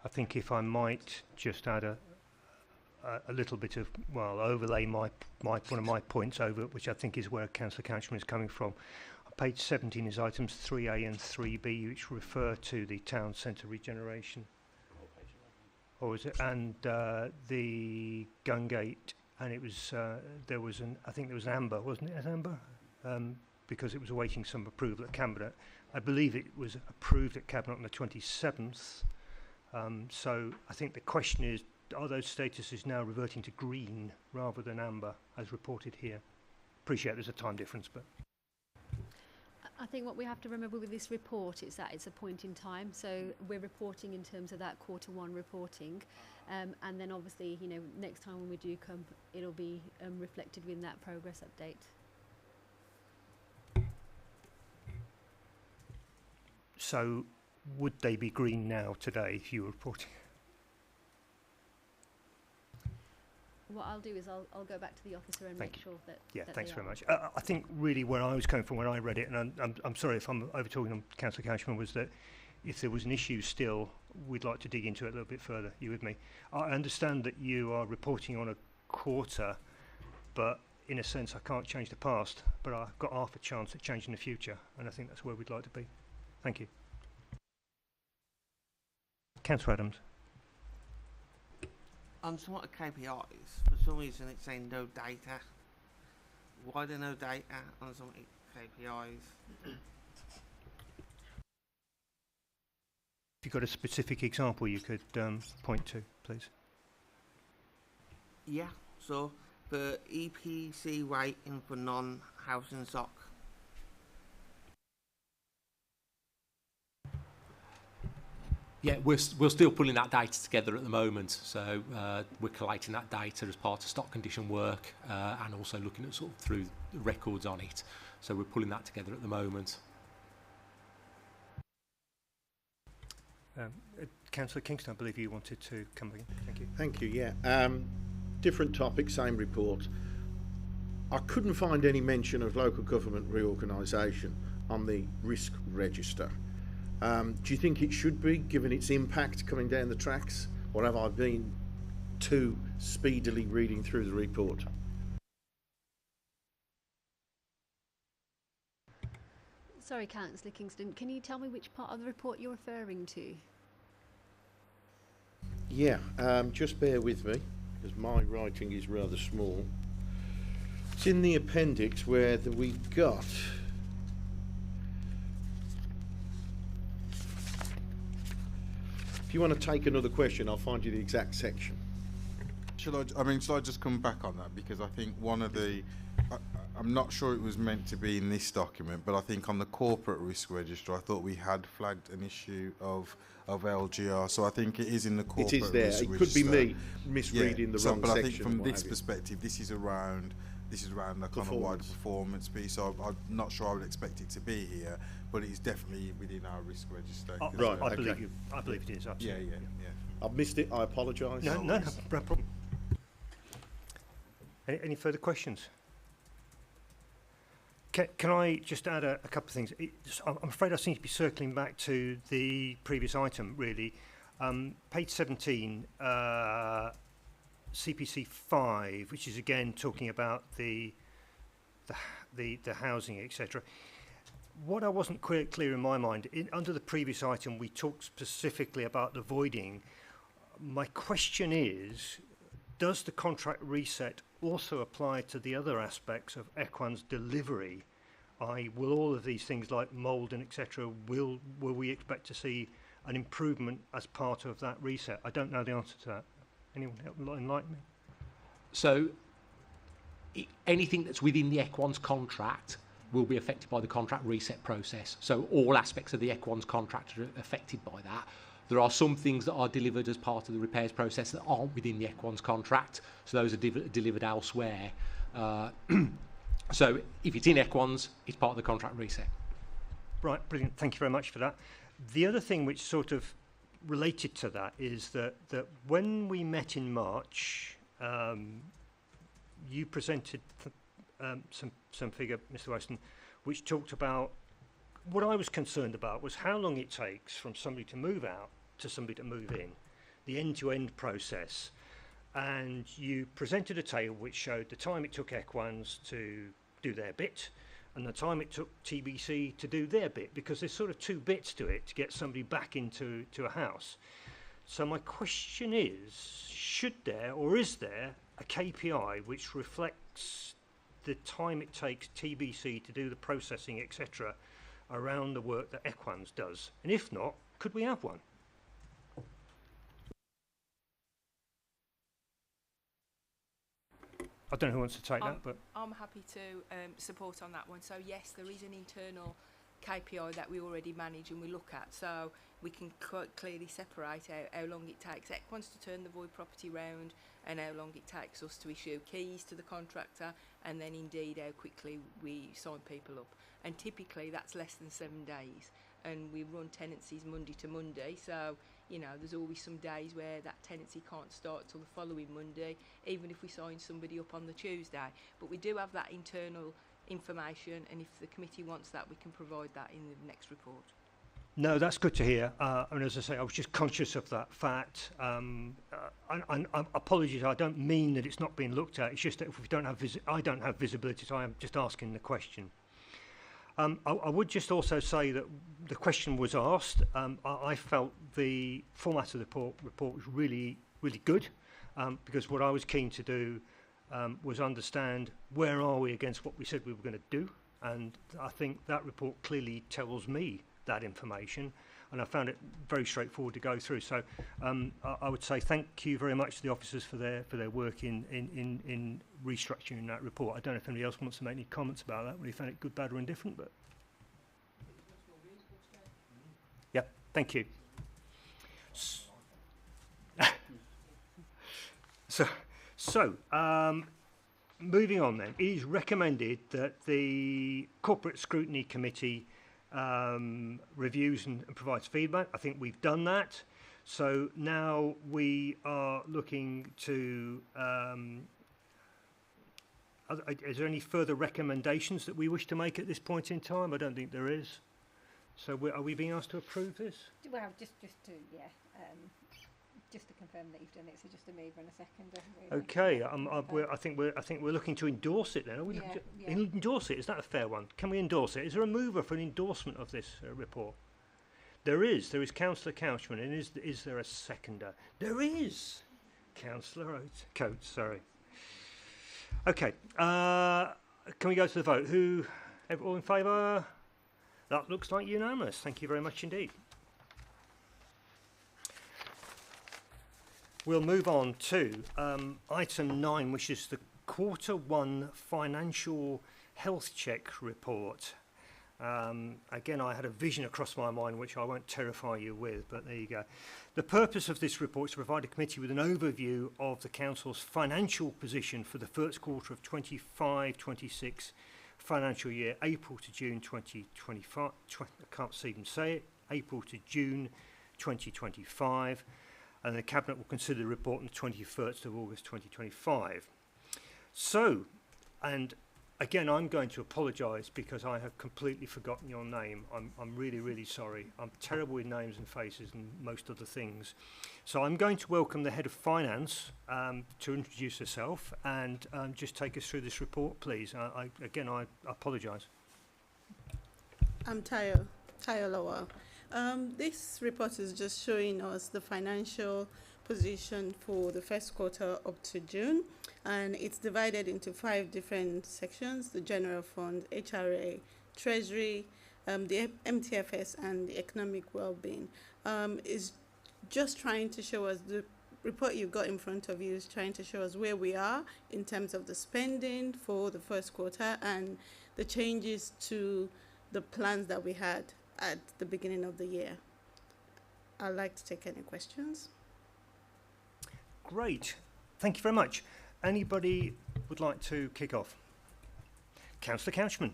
I think if I might just add a little bit of, well, overlay one of my points over, which I think is where Councillor Couchman is coming from. On page 17 is items 3A and 3B, which refer to the town centre regeneration. Or is it? And the Gungate, and it was I think there was an amber, wasn't it? An amber, because it was awaiting some approval at Cabinet. I believe it was approved at Cabinet on the 27th. So I think the question is, are those statuses now reverting to green rather than amber, as reported here? Appreciate there's a time difference, but... I think what we have to remember with this report is that it's a point in time, so we're reporting in terms of that Q1 reporting, and then obviously, you know, next time when we do come, it'll be reflected within that progress update. So would they be green now today if you were reporting? What I'll do is I'll go back to the officer and make sure that. Yeah, that thanks they very are. much. I think really where I was coming from when I read it, and I'm sorry if I'm over talking on Councillor Couchman, was that if there was an issue still, we'd like to dig into it a little bit further. You with me? I understand that you are reporting on a quarter, but in a sense I can't change the past, but I've got half a chance at changing the future, and I think that's where we'd like to be. Thank you. Councillor Adams. On some of the KPIs, for some reason it's saying no data. Why are there no data on some of the KPIs? If you've got a specific example you could point to, please. Yeah, so the EPC rating for non-housing stock. Yeah, we're still pulling that data together at the moment, so we're collating that data as part of stock condition work and also looking at sort of through the records on it. So we're pulling that together at the moment. Councillor Kingston, I believe you wanted to come in. Thank you. Thank you, yeah. different topic, same report. I couldn't find any mention of local government reorganisation on the risk register. Do you think it should be, given its impact coming down the tracks, or have I been too speedily reading through the report? Sorry, Councillor Kingston, can you tell me which part of the report you're referring to? Yeah, just bear with me, because my writing is rather small. It's in the appendix where we've got... If you want to take another question, I'll find you the exact section. Shall I just come back on that? Because I think one of the... I'm not sure it was meant to be in this document, but I think on the corporate risk register, I thought we had flagged an issue of LGR. So I think it is in the corporate risk register. It is there. It could be me misreading the wrong section. But I think from this perspective, this is around the kind of wider performance piece. So I'm not sure I would expect it to be here, but it is definitely within our risk register. Right, I believe it is, absolutely. Yeah. I've missed it. I apologise. No problem. Any further questions? Can I just add a couple of things? I'm afraid I seem to be circling back to the previous item, really. Page 17, CPC 5, which is again talking about the housing, etc. What I wasn't clear in my mind, under the previous item, we talked specifically about the voiding. My question is, does the contract reset also apply to the other aspects of Equans delivery? Will all of these things like mould and etc. will we expect to see an improvement as part of that reset? I don't know the answer to that. Anyone enlighten me? So anything that's within the Equans contract will be affected by the contract reset process. So all aspects of the Equans contract are affected by that. There are some things that are delivered as part of the repairs process that aren't within the Equans contract, so those are delivered elsewhere. So if it's in Equans, it's part of the contract reset. Right, brilliant. Thank you very much for that. The other thing which sort of related to that is that when we met in March, you presented some figure, Mr. Weston, which talked about what I was concerned about was how long it takes from somebody to move out to somebody to move in, the end-to-end process. And you presented a table which showed the time it took Equans to do their bit and the time it took TBC to do their bit, because there's sort of two bits to it to get somebody back into a house. So my question is, should there or is there a KPI which reflects the time it takes TBC to do the processing, etc., around the work that Equans does? And if not, could we have one? I don't know who wants to take that, but I'm happy to support on that one. So yes, there is an internal KPI that we already manage and we look at, so we can quite clearly separate how long it takes Equans to turn the void property round and how long it takes us to issue keys to the contractor, and then indeed how quickly we sign people up. And typically that's less than 7 days, and we run tenancies Monday to Monday, so you know there's always some days where that tenancy can't start till the following Monday, even if we sign somebody up on the Tuesday. But we do have that internal information, and if the committee wants that, we can provide that in the next report. no, that's good to hear. And as I say, I was just conscious of that fact. Apologies, I don't mean that it's not being looked at. It's just that if we don't have I don't have visibility, so I'm just asking the question. I would just also say that the question was asked. I felt the format of the report was really, really good, because what I was keen to do was understand where are we against what we said we were going to do, and I think that report clearly tells me that information, and I found it very straightforward to go through. So I would say thank you very much to the officers for their work in restructuring that report. I don't know if anybody else wants to make any comments about that, whether you found it good, bad or indifferent, but yeah, thank you. So moving on then, it is recommended that the Corporate Scrutiny Committee reviews and provides feedback. I think we've done that. So now we are looking to, is there any further recommendations that we wish to make at this point in time? I don't think there is. So are we being asked to approve this? Well, just to, just to confirm that you've done it, so just a mover and a seconder. Really. Okay, I think we're looking to endorse it then. Are we endorse it? Is that a fair one? Can we endorse it? Is there a mover for an endorsement of this report? There is Councillor Couchman, and is there a seconder? There is. Councillor Coates, sorry. Okay, can we go to the vote? All in favour? That looks like unanimous. Thank you very much indeed. We'll move on to item 9, which is the Q1 financial health check report. Again, I had a vision across my mind which I won't terrify you with, but there you go. The purpose of this report is to provide a committee with an overview of the Council's financial position for the first quarter of 25-26 financial year, April to June 2025. I can't even say it. April to June 2025. And the Cabinet will consider the report on the 21st of August 2025. So, and again, I'm going to apologise because I have completely forgotten your name. I'm really, really sorry. I'm terrible with names and faces and most other things. So I'm going to welcome the Head of Finance to introduce herself and just take us through this report, please. I apologise. I'm Tayo Lowell. This report is just showing us the financial position for the first quarter up to June, and it's divided into 5 different sections: the General Fund, HRA, Treasury, the MTFS, and the Economic Wellbeing. Is just trying to show us, the report you've got in front of you is trying to show us where we are in terms of the spending for the first quarter and the changes to the plans that we had at the beginning of the year. I'd like to take any questions. Great. Thank you very much. Anybody would like to kick off? Councillor Couchman.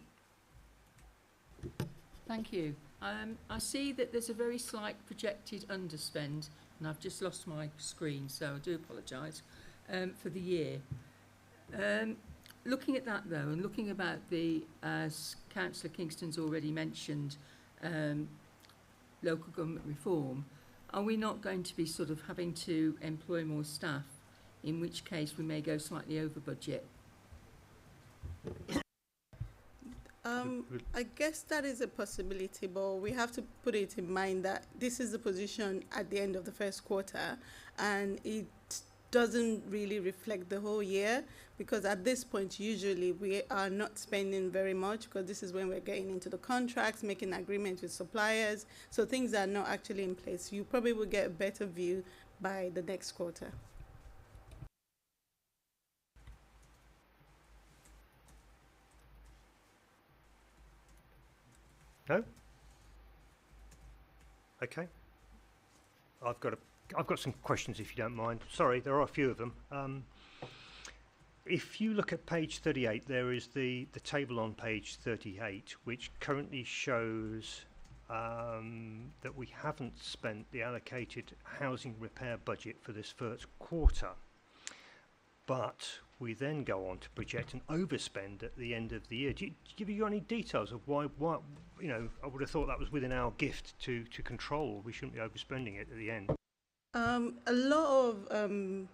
Thank you. I see that there's a very slight projected underspend, and I've just lost my screen, so I do apologise, for the year. Looking at that, though, and looking about the, as Councillor Kingston's already mentioned, local government reform, are we not going to be sort of having to employ more staff, in which case we may go slightly over budget? I guess that is a possibility, but we have to put it in mind that this is the position at the end of the first quarter, and it doesn't really reflect the whole year, because at this point usually we are not spending very much, because this is when we're getting into the contracts, making agreements with suppliers, so things are not actually in place. You probably will get a better view by the next quarter. No? Okay. I've got some questions, if you don't mind. Sorry, there are a few of them. If you look at page 38, there is the table on page 38, which currently shows that we haven't spent the allocated housing repair budget for this first quarter. But we then go on to project an overspend at the end of the year. Give you any details of why, you know, I would have thought that was within our gift to control. We shouldn't be overspending it at the end. A lot of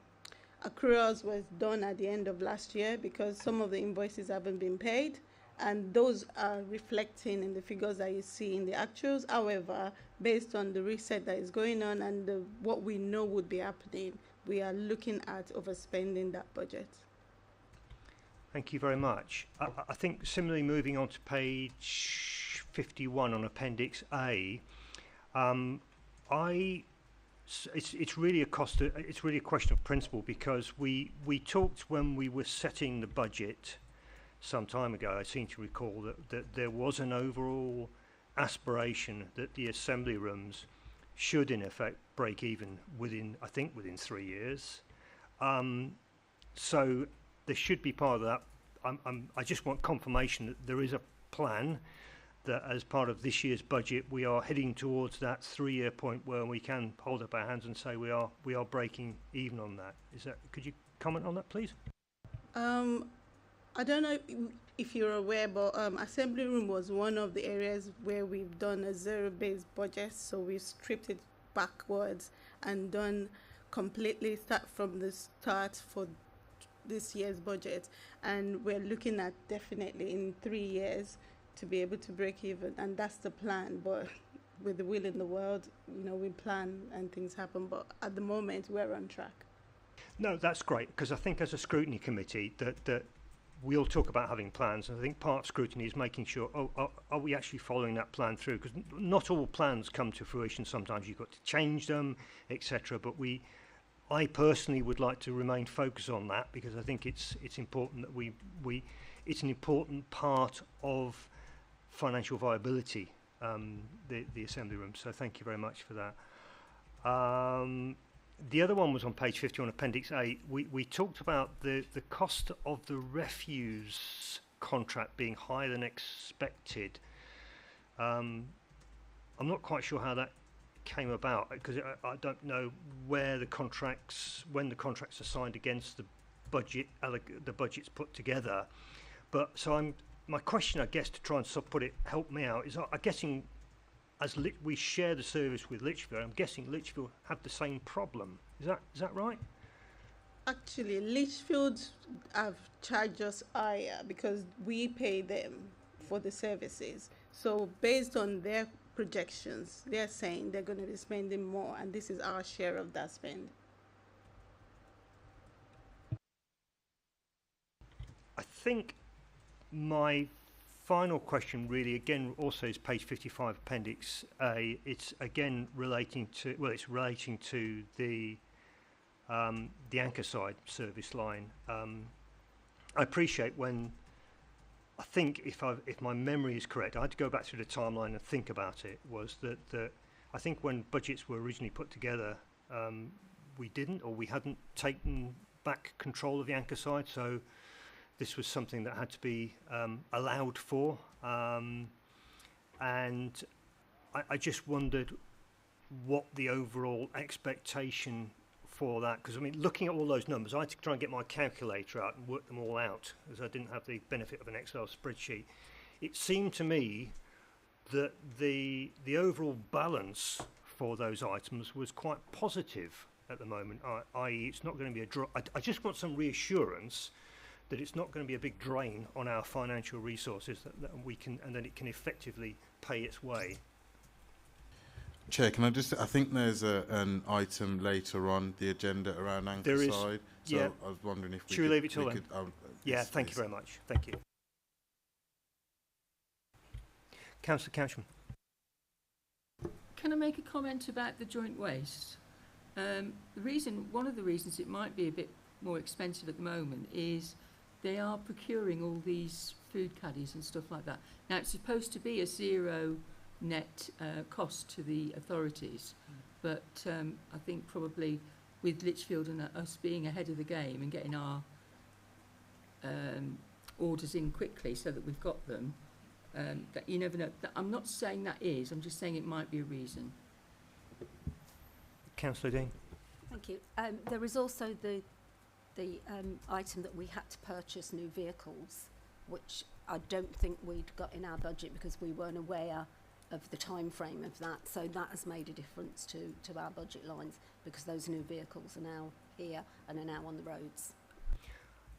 accruals was done at the end of last year because some of the invoices haven't been paid, and those are reflecting in the figures that you see in the actuals. However, based on the reset that is going on and what we know would be happening, we are looking at overspending that budget. Thank you very much. I think similarly, moving on to page 51 on Appendix A, it's really a question of principle, because we talked when we were setting the budget some time ago. I seem to recall that there was an overall aspiration that the assembly rooms should in effect break even within 3 years. So there should be part of that. I just want confirmation that there is a plan that as part of this year's budget, we are heading towards that 3-year point where we can hold up our hands and say we are breaking even on that. Could you comment on that, please? I don't know if you're aware, but assembly room was one of the areas where we've done a zero-based budget. So we've stripped it backwards and done completely start from the start for this year's budget. And we're looking at definitely in 3 years to be able to break even. And that's the plan. But with the will in the world, we plan and things happen. But at the moment, we're on track. No, that's great, because I think as a scrutiny committee that we'll talk about having plans, and I think part of scrutiny is making sure, are we actually following that plan through? Because not all plans come to fruition. Sometimes you've got to change them, etc. But I personally would like to remain focused on that, because I think it's important that it's an important part of financial viability, the assembly room. So thank you very much for that. The other one was on page 50 on Appendix A. We talked about the cost of the refuse contract being higher than expected. I'm not quite sure how that came about, because I don't know when the contracts are signed against the budget, the budget's put together. But so my question, I guess, to try and help me out, is I'm guessing, as we share the service with Lichfield, I'm guessing Lichfield have the same problem. Is that right? Actually, Lichfield have charged us higher because we pay them for the services. So based on their projections, they're saying they're going to be spending more, and this is our share of that spend. I think my final question really, again, also is page 55, Appendix A. It's again relating to the anchor side service line. I appreciate when, I think if my memory is correct, I had to go back through the timeline and think about it, was that I think when budgets were originally put together, we hadn't taken back control of the anchor side, so this was something that had to be allowed for, and I just wondered what the overall expectation for that, because I mean, looking at all those numbers, I had to try and get my calculator out and work them all out, as I didn't have the benefit of an Excel spreadsheet. It seemed to me that the overall balance for those items was quite positive at the moment, i.e. it's not going to be a draw. I just want some reassurance that it's not going to be a big drain on our financial resources, that we can, and that it can effectively pay its way. Chair, can I think there's an item later on the agenda around anchor there is, side. So yeah. I was wondering if Should we leave it till then? Yeah, thank you very much. Thank you. Councillor Couchman. Can I make a comment about the joint waste? One of the reasons it might be a bit more expensive at the moment is they are procuring all these food caddies and stuff like that. Now, it's supposed to be a zero net cost to the authorities, but I think probably with Lichfield and us being ahead of the game and getting our orders in quickly so that we've got them, that you never know. I'm not saying that is, I'm just saying it might be a reason. Councillor Dean. Thank you. There is also the item that we had to purchase new vehicles, which I don't think we'd got in our budget because we weren't aware of the time frame of that. So that has made a difference to our budget lines, because those new vehicles are now here and are now on the roads.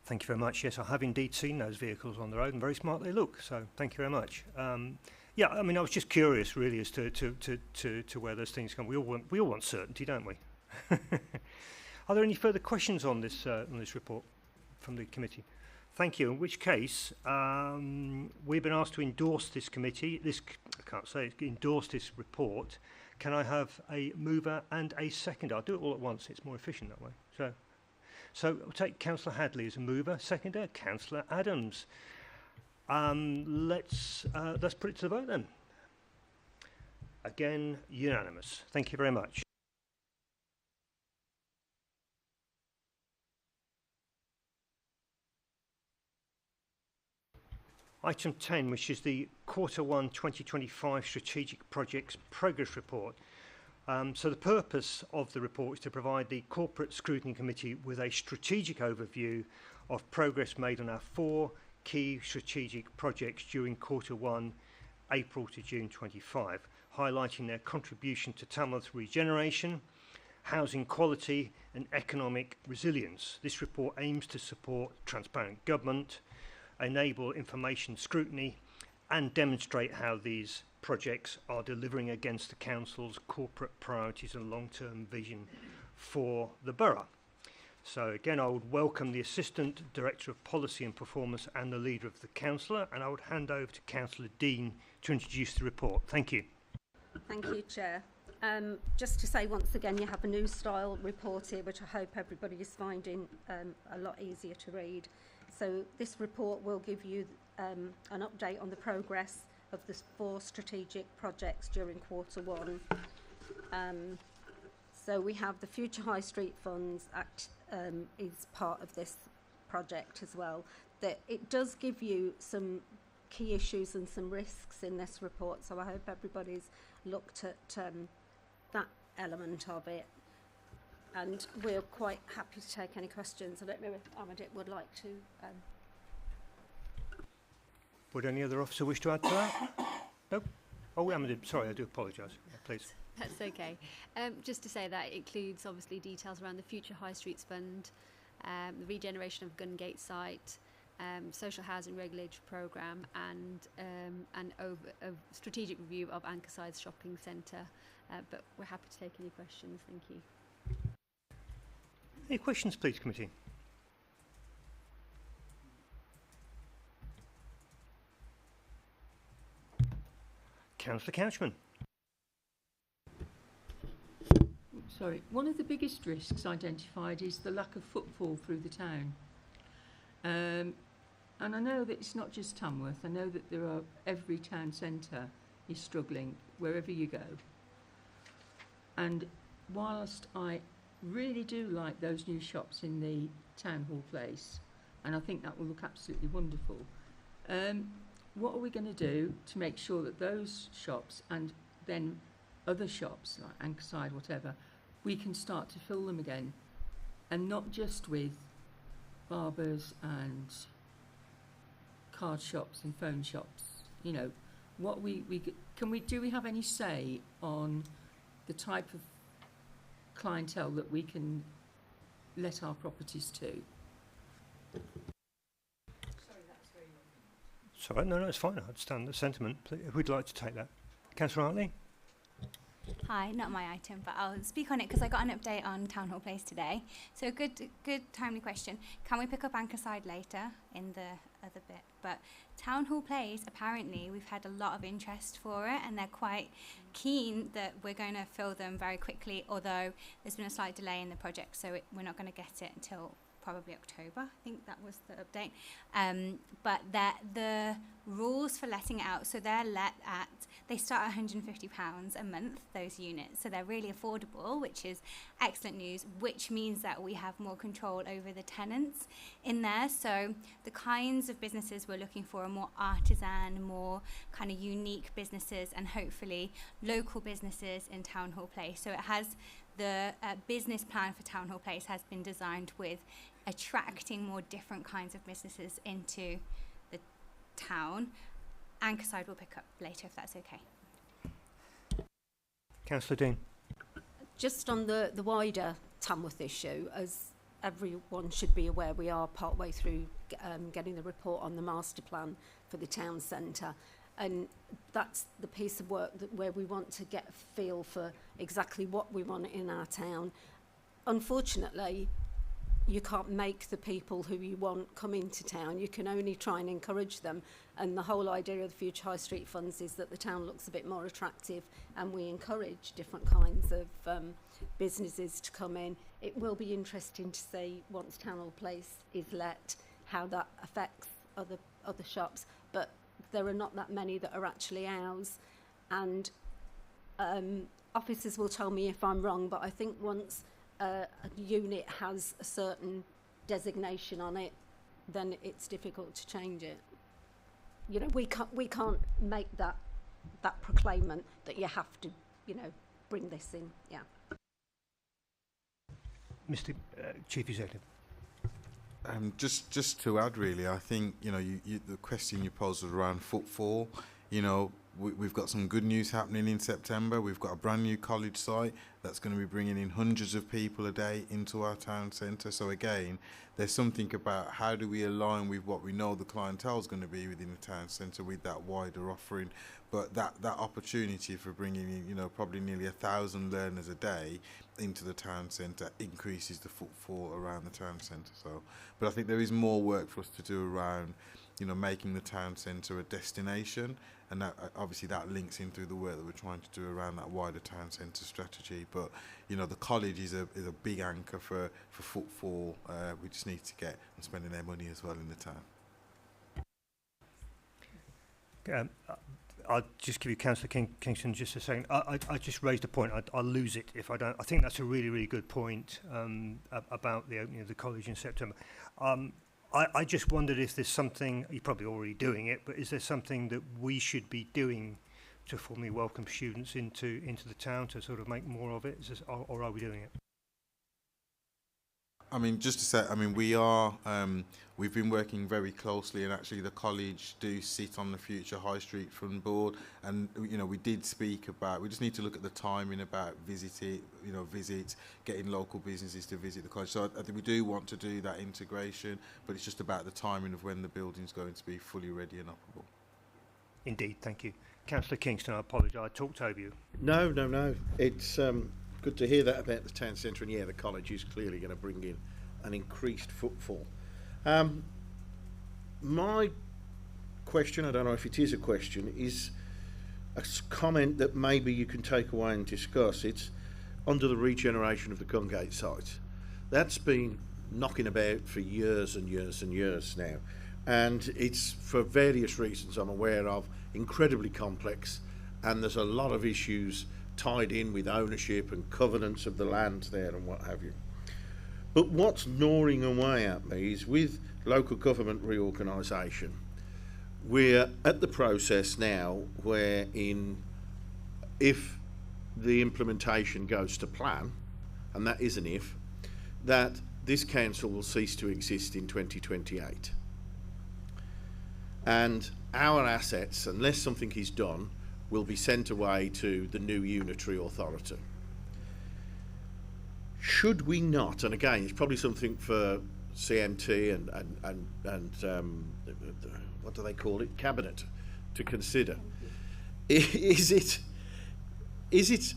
Thank you very much. Yes, I have indeed seen those vehicles on the road, and very smart they look. So thank you very much. Yeah, I mean, I was just curious, really, as to where those things come. We all want certainty, don't we? Are there any further questions on this report from the committee? Thank you. In which case, we've been asked to endorse this endorse this report. Can I have a mover and a seconder? I'll do it all at once. It's more efficient that way. So we'll take Councillor Hadley as a mover. Seconder, Councillor Adams. Let's put it to the vote then. Again, unanimous. Thank you very much. Item 10, which is the Q1 2025 Strategic Projects Progress Report. So the purpose of the report is to provide the Corporate Scrutiny Committee with a strategic overview of progress made on our 4 key strategic projects during Q1, April to June 25, highlighting their contribution to Tamworth's regeneration, housing quality and economic resilience. This report aims to support transparent government, enable information scrutiny and demonstrate how these projects are delivering against the Council's corporate priorities and long-term vision for the borough. So again, I would welcome the Assistant Director of Policy and Performance and the Leader of the Councillor, and I would hand over to Councillor Dean to introduce the report. Thank you. Thank you, Chair. Just to say once again, you have a new style report here, which I hope everybody is finding a lot easier to read. So this report will give you an update on the progress of the 4 strategic projects during Q1. So we have the Future High Street Funds Act is part of this project as well. That it does give you some key issues and some risks in this report, so I hope everybody's looked at that element of it. And we're quite happy to take any questions. I don't know if Amadit would like to. Would any other officer wish to add to that? No? Oh, Amadit, sorry, I do apologise. Please. That's okay. Just to say that it includes obviously details around the Future High Streets Fund, the regeneration of Gungate site, social housing regulatory programme, and a strategic review of Ankerside's shopping centre. But we're happy to take any questions. Thank you. Any questions, please, committee? Councillor Couchman. Sorry, one of the biggest risks identified is the lack of footfall through the town. And I know that it's not just Tamworth. I know that every town centre is struggling wherever you go. And whilst I really do like those new shops in the Town Hall place, and I think that will look absolutely wonderful, what are we going to do to make sure that those shops and then other shops like Ankerside, whatever, we can start to fill them again, and not just with barbers and card shops and phone shops? You know, what do we have any say on the type of clientele that we can let our properties to? Sorry, no, it's fine. I understand the sentiment. Who'd like to take that? Councillor Hartley? Hi, not my item, but I'll speak on it because I got an update on Town Hall Place today. So good timely question. Can we pick up Ankerside later in the other bit? But Town Hall Place, apparently we've had a lot of interest for it, and they're quite keen that we're going to fill them very quickly, although there's been a slight delay in the project, so we're not going to get it until probably October. I think that was the update. But the rules for letting it out, so they start at £150 a month, those units, so they're really affordable, which is excellent news, which means that we have more control over the tenants in there. So the kinds of businesses we're looking for are more artisan, more kind of unique businesses, and hopefully local businesses in Town Hall Place. So it has the business plan for Town Hall Place has been designed with attracting more different kinds of businesses into the town. Ankerside will pick up later, if that's okay. Councillor Dean. Just on the wider Tamworth issue, as everyone should be aware, we are partway through getting the report on the master plan for the town centre, and that's the piece of work where we want to get a feel for exactly what we want in our town. Unfortunately, you can't make the people who you want come into town. You can only try and encourage them. And the whole idea of the Future High Street Funds is that the town looks a bit more attractive, and we encourage different kinds of businesses to come in. It will be interesting to see, once Town Hall Place is let, how that affects other shops. But there are not that many that are actually ours. And officers will tell me if I'm wrong, but I think once a unit has a certain designation on it, then it's difficult to change it. you know, we can't make that proclaimment that you have to, you know, bring this in. Yeah. Mr. Chief Executive. Just to add, really, I think, you know, the question you posed was around footfall. You know, we've got some good news happening in September. We've got a brand new college site that's going to be bringing in hundreds of people a day into our town centre. So again, there's something about how do we align with what we know the clientele is going to be within the town centre with that wider offering. But that opportunity for bringing in, you know, probably nearly 1,000 learners a day into the town centre increases the footfall around the town centre. So, but I think there is more work for us to do around, you know, making the town centre a destination, and that obviously that links in through the work that we're trying to do around that wider town centre strategy. But you know, the college is a big anchor for footfall. We just need to get them spending their money as well in the town. I'll just give you Councillor Kingston just a second. I just raised a point. I'll lose it if I don't. I think that's a really, really good point about the opening of the college in September. I just wondered if there's something, you're probably already doing it, but is there something that we should be doing to formally welcome students into the town to sort of make more of it, or are we doing it? I mean, just to say, I mean, we've been working very closely, and actually the college do sit on the Future High Street Fund board, and you know, we did speak about, we just need to look at the timing about getting local businesses to visit the college. So I think we do want to do that integration, but it's just about the timing of when the building's going to be fully ready and operable. Indeed, thank you. Councillor Kingston, I apologise, I talked over you. No. It's good to hear that about the town centre, and yeah, the college is clearly going to bring in an increased footfall. My question, I don't know if it is a question, is a comment that maybe you can take away and discuss. It's under the regeneration of the Gungate site. That's been knocking about for years and years and years now, and it's, for various reasons I'm aware of, incredibly complex, and there's a lot of issues tied in with ownership and covenants of the land there and what have you. But what's gnawing away at me is, with local government reorganisation, we're at the process now wherein, if the implementation goes to plan, and that is an if, that this council will cease to exist in 2028. And our assets, unless something is done, will be sent away to the new unitary authority. Should we not, and again, it's probably something for CMT and what do they call it, Cabinet, to consider. Is it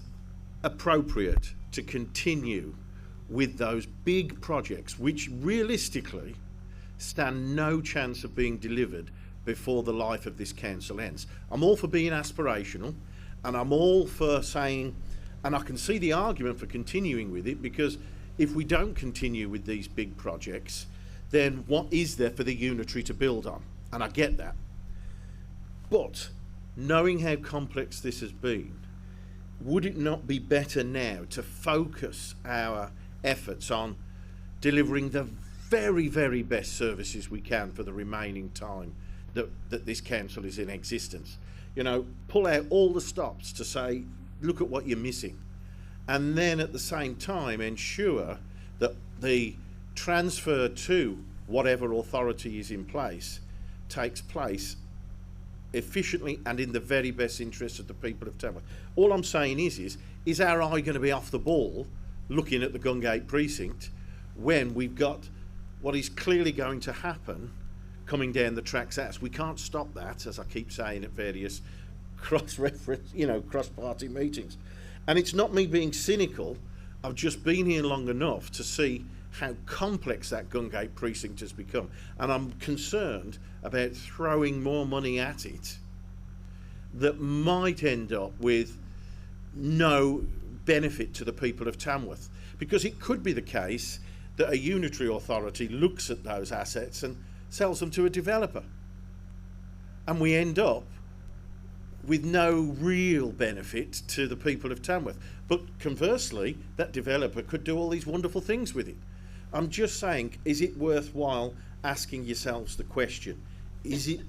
appropriate to continue with those big projects which realistically stand no chance of being delivered before the life of this council ends? I'm all for being aspirational, and I'm all for saying, and I can see the argument for continuing with it, because if we don't continue with these big projects, then what is there for the unitary to build on? And I get that. But knowing how complex this has been, would it not be better now to focus our efforts on delivering the very, very best services we can for the remaining time that this council is in existence? You know, pull out all the stops to say, look at what you're missing, and then at the same time ensure that the transfer to whatever authority is in place takes place efficiently and in the very best interest of the people of Tamworth. All I'm saying is our eye going to be off the ball looking at the Gungate precinct when we've got what is clearly going to happen coming down the tracks at us? We can't stop that, as I keep saying at various cross-party meetings. And it's not me being cynical. I've just been here long enough to see how complex that Gungate precinct has become, and I'm concerned about throwing more money at it that might end up with no benefit to the people of Tamworth, because it could be the case that a unitary authority looks at those assets and sells them to a developer, and we end up with no real benefit to the people of Tamworth. But conversely, that developer could do all these wonderful things with it. I'm just saying, is it worthwhile asking yourselves the question, is it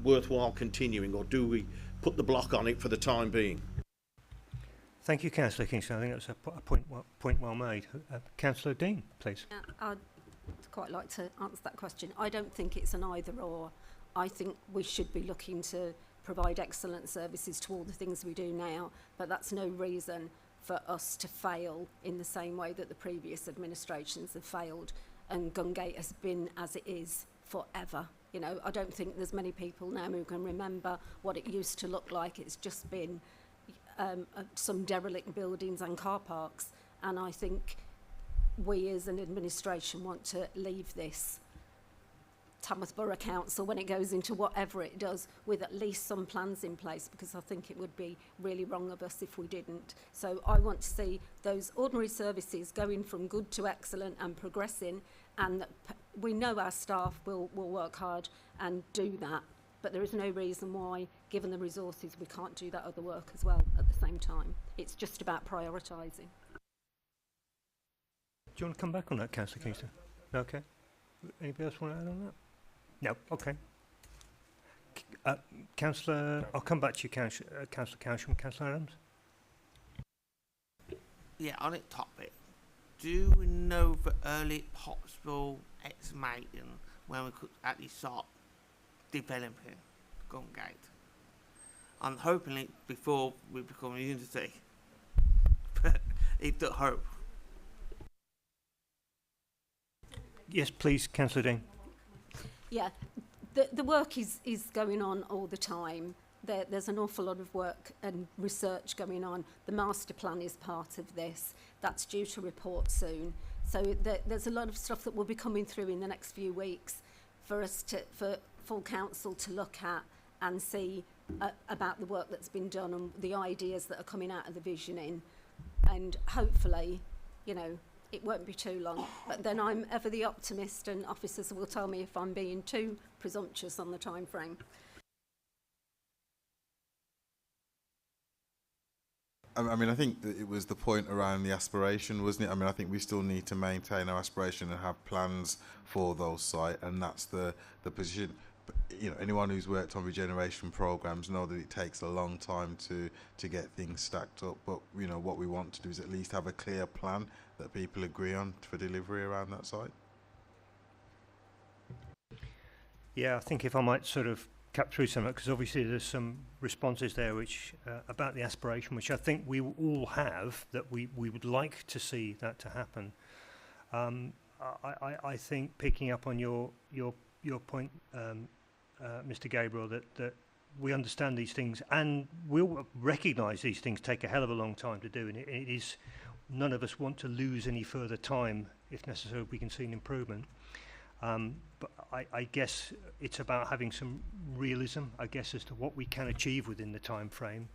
worthwhile continuing, or do we put the block on it for the time being? Thank you, Councillor Kingston. I think that's a point well made. Councillor Dean, please. I'd quite like to answer that question. I don't think it's an either or. I think we should be looking to provide excellent services to all the things we do now, but that's no reason for us to fail in the same way that the previous administrations have failed, and Gungate has been as it is forever. You know, I don't think there's many people now who can remember what it used to look like. It's just been some derelict buildings and car parks, and I think we as an administration want to leave this Tamworth Borough Council, when it goes into whatever it does, with at least some plans in place, because I think it would be really wrong of us if we didn't. So I want to see those ordinary services going from good to excellent and progressing, and that we know our staff will work hard and do that, but there is no reason why, given the resources, we can't do that other work as well at the same time. It's just about prioritising. Do you want to come back on that, Councillor Kingston? Okay. Anybody else want to add on that? No. Okay. Councillor, I'll come back to you, Councillor Cowsham. Councillor Adams? Yeah, on that topic, do we know the early possible estimation when we could actually start developing Gungate? I'm hoping it before we become a unity, but it does hope. Yes, please, Councillor Dean. Yeah, the work is going on all the time. There's an awful lot of work and research going on. The master plan is part of this. That's due to report soon. So there's a lot of stuff that will be coming through in the next few weeks for full council to look at and see about the work that's been done and the ideas that are coming out of the visioning. And hopefully, you know, it won't be too long, but then I'm ever the optimist, and officers will tell me if I'm being too presumptuous on the time frame. I mean, I think that it was the point around the aspiration, wasn't it? I mean, I think we still need to maintain our aspiration and have plans for those sites, and that's the position. But, you know, anyone who's worked on regeneration programs know that it takes a long time to get things stacked up. But, you know, what we want to do is at least have a clear plan that people agree on for delivery around that site. Yeah, I think if I might sort of cap through some of it, because obviously there's some responses there which about the aspiration, which I think we all have, that we would like to see that to happen. I think, picking up on your point, Mr. Gabriel, that we understand these things and we'll recognise these things take a hell of a long time to do, and it is, none of us want to lose any further time if necessary if we can see an improvement. But I guess it's about having some realism, I guess, as to what we can achieve within the time frame.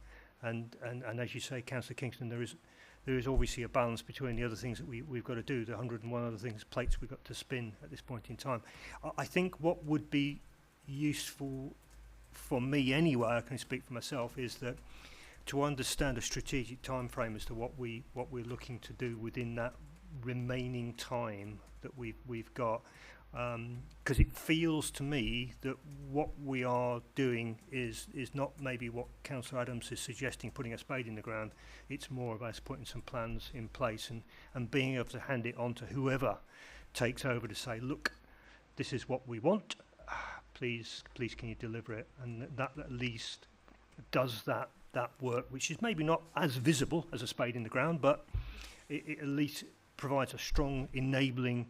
And as you say, Councillor Kingston, there is obviously a balance between the other things that we've got to do, the 101 other things, plates we've got to spin at this point in time. I think what would be useful for me anyway, I can speak for myself, is that to understand a strategic time frame as to what we're looking to do within that remaining time that we've got. Because it feels to me that what we are doing is not maybe what Councillor Adams is suggesting, putting a spade in the ground. It's more of us putting some plans in place and being able to hand it on to whoever takes over to say, look, this is what we want, please can you deliver it? And that at least does that work, which is maybe not as visible as a spade in the ground, but it at least provides a strong enabling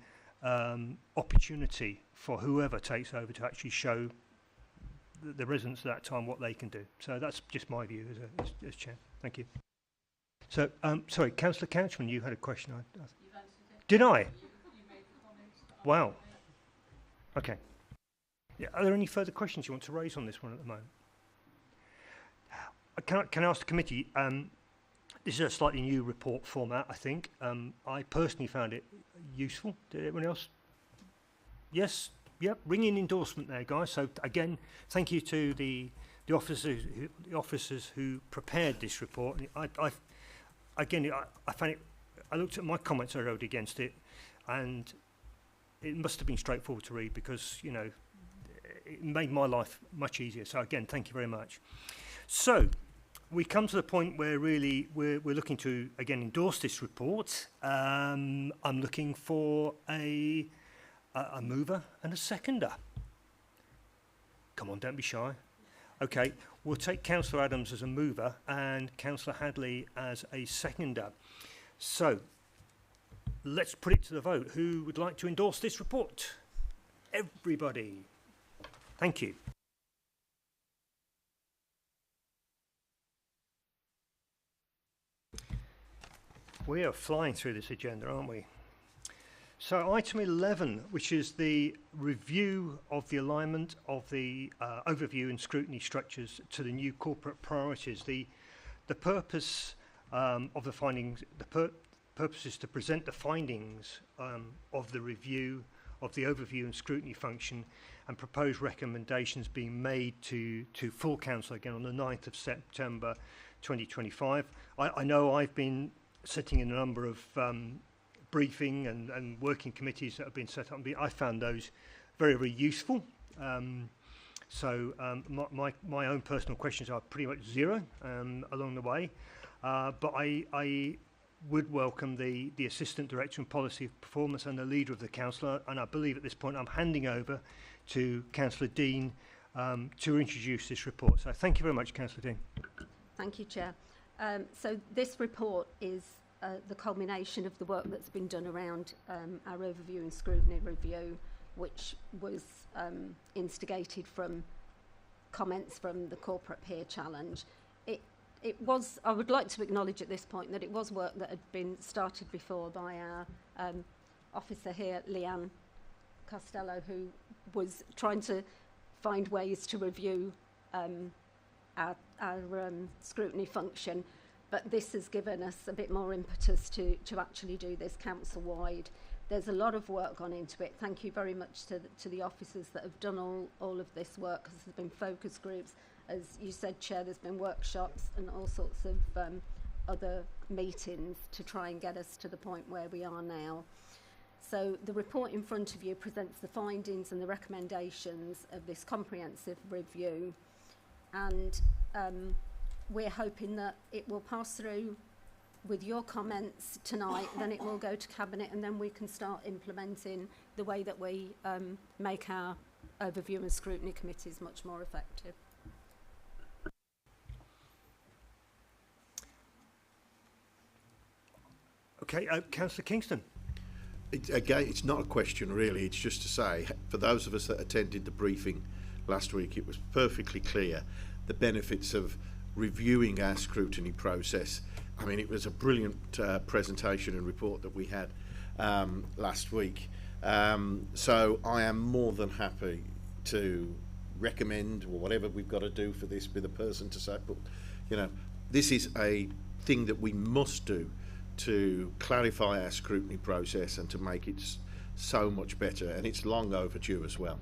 opportunity for whoever takes over to actually show the residents at that time what they can do. So that's just my view as Chair. Thank you. So, sorry, Councillor Couchman, you had a question. Did I? You made the comments. Wow. Okay. Yeah, are there any further questions you want to raise on this one at the moment? Can I ask the committee? This is a slightly new report format, I think. I personally found it useful. Did everyone else? Yes? Yep, ringing endorsement there, guys. So again, thank you to the officers who prepared this report. I found it. I looked at my comments I wrote against it, and it must have been straightforward to read, because, you know, it made my life much easier. So again, thank you very much. So we come to the point where really we're looking to again endorse this report. I'm looking for a mover and a seconder. Come on, don't be shy. Okay, we'll take Councillor Adams as a mover and Councillor Hadley as a seconder. So let's put it to the vote. Who would like to endorse this report? Everybody. Thank you. We are flying through this agenda, aren't we? So item 11, which is the review of the alignment of the overview and scrutiny structures to the new corporate priorities. The purpose of the findings, purpose is to present the findings of the review of the overview and scrutiny function and propose recommendations being made to full council again on the 9th of September 2025. I know I've been sitting in a number of briefing and working committees that have been set up. I found those very, very useful. My own personal questions are pretty much zero along the way. But I would welcome the Assistant Director in Policy Performance and the Leader of the Council, and I believe at this point I'm handing over to Councillor Dean to introduce this report. So thank you very much, Councillor Dean. Thank you, Chair. So this report is the culmination of the work that's been done around our overview and scrutiny review, which was instigated from comments from the Corporate Peer Challenge. It was, I would like to acknowledge at this point that it was work that had been started before by our officer here, Leanne Costello, who was trying to find ways to review our scrutiny function. But this has given us a bit more impetus to actually do this council-wide. There's a lot of work gone into it. Thank you very much to the officers that have done all of this work, because there's been focus groups. As you said, Chair, there's been workshops and all sorts of other meetings to try and get us to the point where we are now. So the report in front of you presents the findings and the recommendations of this comprehensive review. And we're hoping that it will pass through with your comments tonight, then it will go to Cabinet, and then we can start implementing the way that we make our overview and scrutiny committees much more effective. Okay, Councillor Kingston. Again, it's not a question really, it's just to say, for those of us that attended the briefing last week, it was perfectly clear the benefits of reviewing our scrutiny process. I mean, it was a brilliant presentation and report that we had last week. So I am more than happy to recommend, or whatever we've got to do for this, be the person to say, but, you know, this is a thing that we must do to clarify our scrutiny process and to make it so much better, and it's long overdue as well.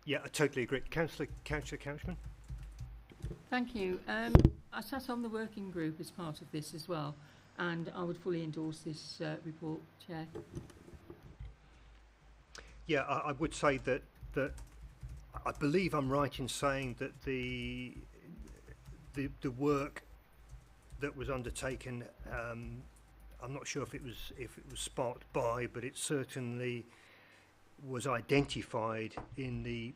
Yeah, I totally agree. Councillor Couchman. Thank you. I sat on the working group as part of this as well, and I would fully endorse this report, Chair. Yeah, I would say that I believe I'm right in saying that the work that was undertaken, I'm not sure if it was sparked by, but it certainly was identified in the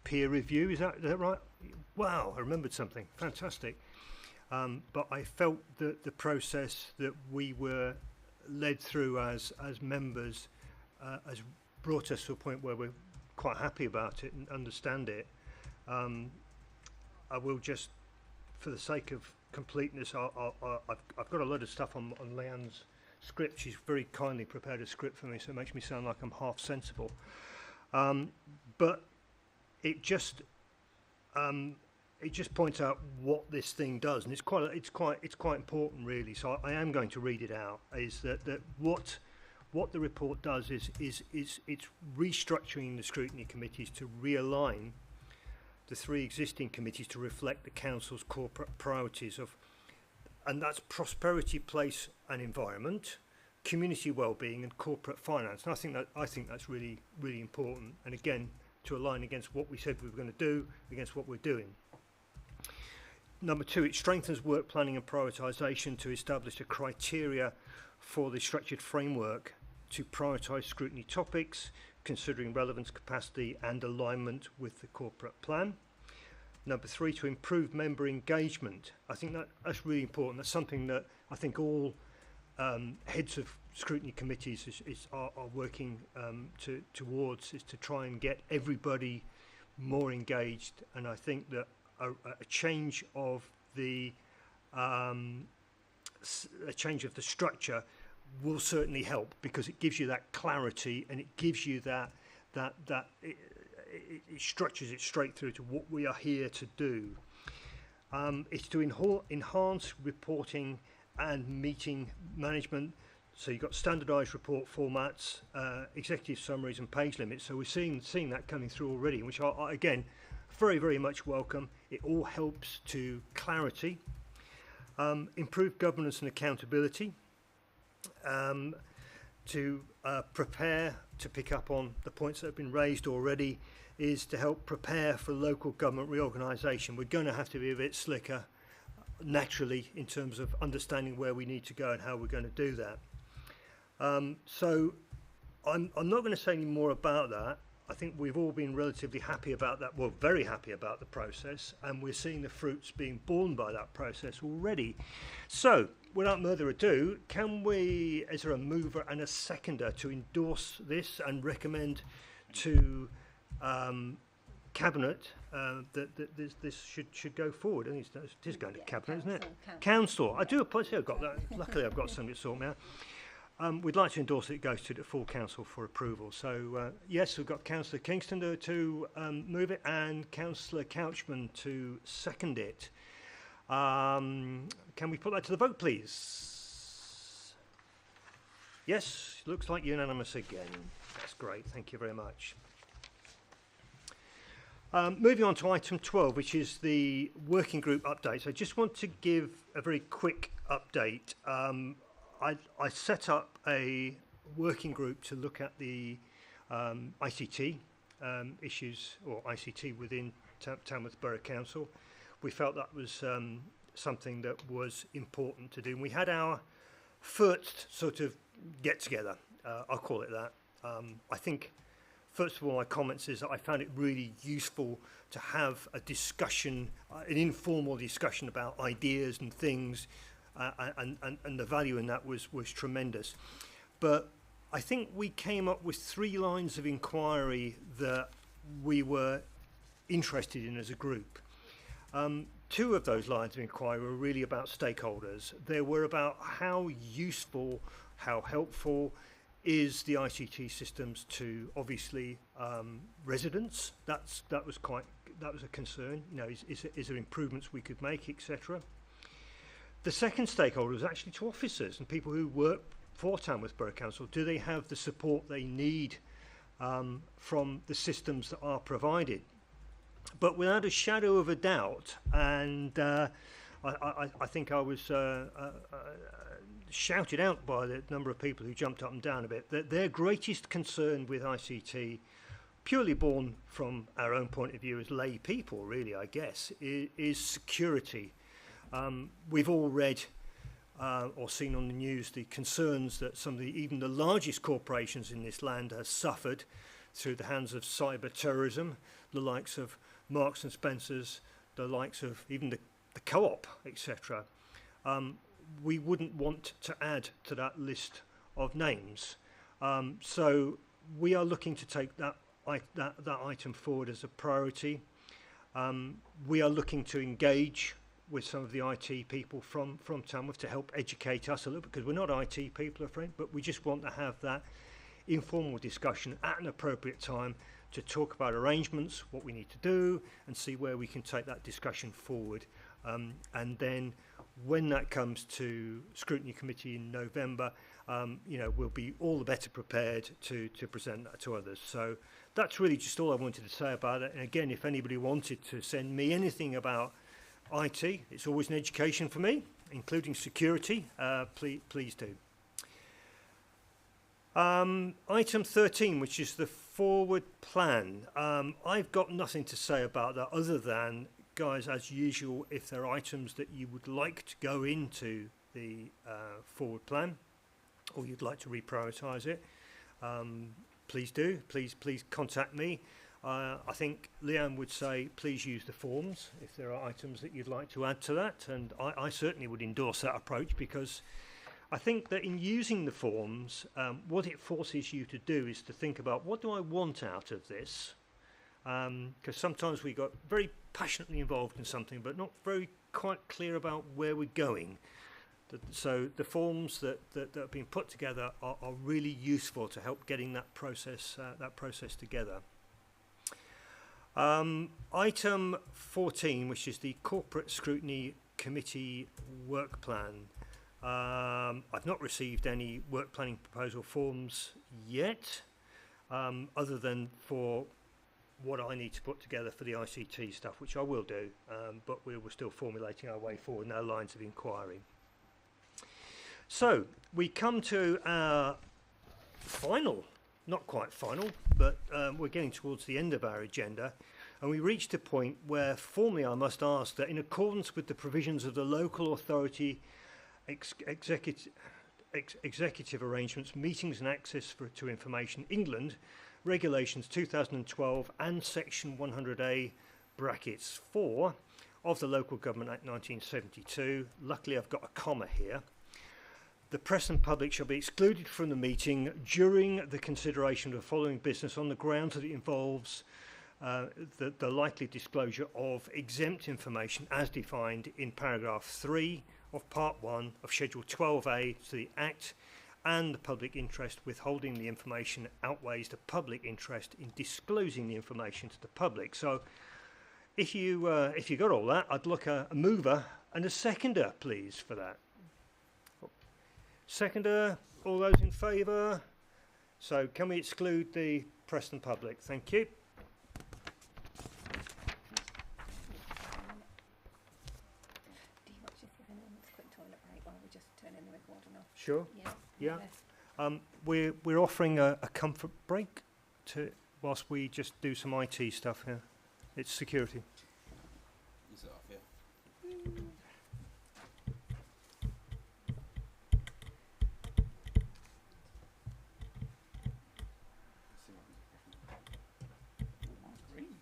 peer review. Is that right? Wow, I remembered something. Fantastic. But I felt that the process that we were led through as members has brought us to a point where we're quite happy about it and understand it. I will just, for the sake of completeness, I've got a lot of stuff on Leanne's script. She's very kindly prepared a script for me, so it makes me sound like I'm half sensible. But it just points out what this thing does, and it's quite important, really. So I am going to read it out. Is that what the report does is it's restructuring the scrutiny committees to realign the three existing committees to reflect the council's corporate priorities and that's prosperity, place and environment, community well-being and corporate finance. And I think that's really, really important. And again, to align against what we said we were going to do, against what we're doing. Number 2, it strengthens work planning and prioritisation to establish a criteria for the structured framework to prioritise scrutiny topics, considering relevance, capacity and alignment with the corporate plan. Number 3, to improve member engagement. I think that's really important. That's something that I think all heads of scrutiny committees are working towards, is to try and get everybody more engaged. And I think that a change of the structure will certainly help, because it gives you that clarity and it gives you that it structures it straight through to what we are here to do. It's to enhance reporting and meeting management. So you've got standardised report formats, executive summaries and page limits. So we're seeing that coming through already, which are again very, very much welcome. It all helps to clarity, improve governance and accountability, to prepare, to pick up on the points that have been raised already, is to help prepare for local government reorganisation. We're going to have to be a bit slicker, naturally, in terms of understanding where we need to go and how we're going to do that. So I'm not going to say any more about that. I think we've all been relatively happy about that, well, very happy about the process, and we're seeing the fruits being borne by that process already. So, without further ado, is there a mover and a seconder to endorse this and recommend to Cabinet that this should go forward? I think it is going to Cabinet, isn't it? Council. I do apologize, I've got that. Luckily, I've got something to sort me out. We'd like to endorse it goes to the full council for approval. So yes, we've got Councillor Kingston to move it and Councillor Couchman to second it. Can we put that to the vote, please? Yes, looks like unanimous again. That's great. Thank you very much. Moving on to item 12, which is the working group update. So I just want to give a very quick update. I set up a working group to look at the ICT issues, or ICT within Tamworth Borough Council. We felt that was something that was important to do. And we had our first sort of get-together, I'll call it that. I think, first of all, my comments is that I found it really useful to have a discussion, an informal discussion about ideas and things, and the value in that was tremendous. But I think we came up with 3 lines of inquiry that we were interested in as a group. 2 of those lines of inquiry were really about stakeholders. They were about how useful, how helpful is the ICT systems to, obviously, residents. That was a concern. You know, is there improvements we could make, etc. The second stakeholder is actually to officers and people who work for Tamworth Borough Council. Do they have the support they need from the systems that are provided? But without a shadow of a doubt, and I think I was shouted out by the number of people who jumped up and down a bit, that their greatest concern with ICT, purely born from our own point of view as lay people, really, I guess, is security. We've all read or seen on the news the concerns that even the largest corporations in this land have suffered through the hands of cyber terrorism, the likes of Marks and Spencer's, the likes of even the Co-op, etc. We wouldn't want to add to that list of names. So we are looking to take that item forward as a priority. We are looking to engage with some of the IT people from Tamworth to help educate us a little bit, because we're not IT people, afraid, but we just want to have that informal discussion at an appropriate time to talk about arrangements, what we need to do, and see where we can take that discussion forward. And then when that comes to Scrutiny Committee in November, we'll be all the better prepared to present that to others. So that's really just all I wanted to say about it. And again, if anybody wanted to send me anything about IT, it's always an education for me, including security. Please do. Item 13, which is the forward plan. I've got nothing to say about that other than, guys, as usual, if there are items that you would like to go into the forward plan or you'd like to reprioritise it, please do. Please contact me. I think Leanne would say please use the forms if there are items that you'd like to add to that, and I certainly would endorse that approach, because I think that in using the forms, what it forces you to do is to think about, what do I want out of this? Because sometimes we got very passionately involved in something but not very quite clear about where we're going. So the forms that have been put together are really useful to help getting that process together. Item 14, which is the Corporate Scrutiny Committee Work Plan. I've not received any work planning proposal forms yet, other than for what I need to put together for the ICT stuff, which I will do, but we're still formulating our way forward in our lines of inquiry. So we come to our final, not quite final, but we're getting towards the end of our agenda, and we reached a point where formally I must ask that, in accordance with the provisions of the Local Authority Executive Arrangements, Meetings and Access to Information England, Regulations 2012 and Section 100A brackets 4 of the Local Government Act 1972, luckily I've got a comma here, the press and public shall be excluded from the meeting during the consideration of the following business on the grounds that it involves the likely disclosure of exempt information as defined in paragraph 3 of Part 1 of Schedule 12A to the Act, and the public interest withholding the information outweighs the public interest in disclosing the information to the public. So if you got all that, I'd look a mover and a seconder, please, for that. Seconder, all those in favour? So can we exclude the press and public? Thank you. Do you want to just give a quick toilet break while we just turn in the recording off? Sure. Yeah. We're offering a comfort break whilst we just do some IT stuff here. It's security.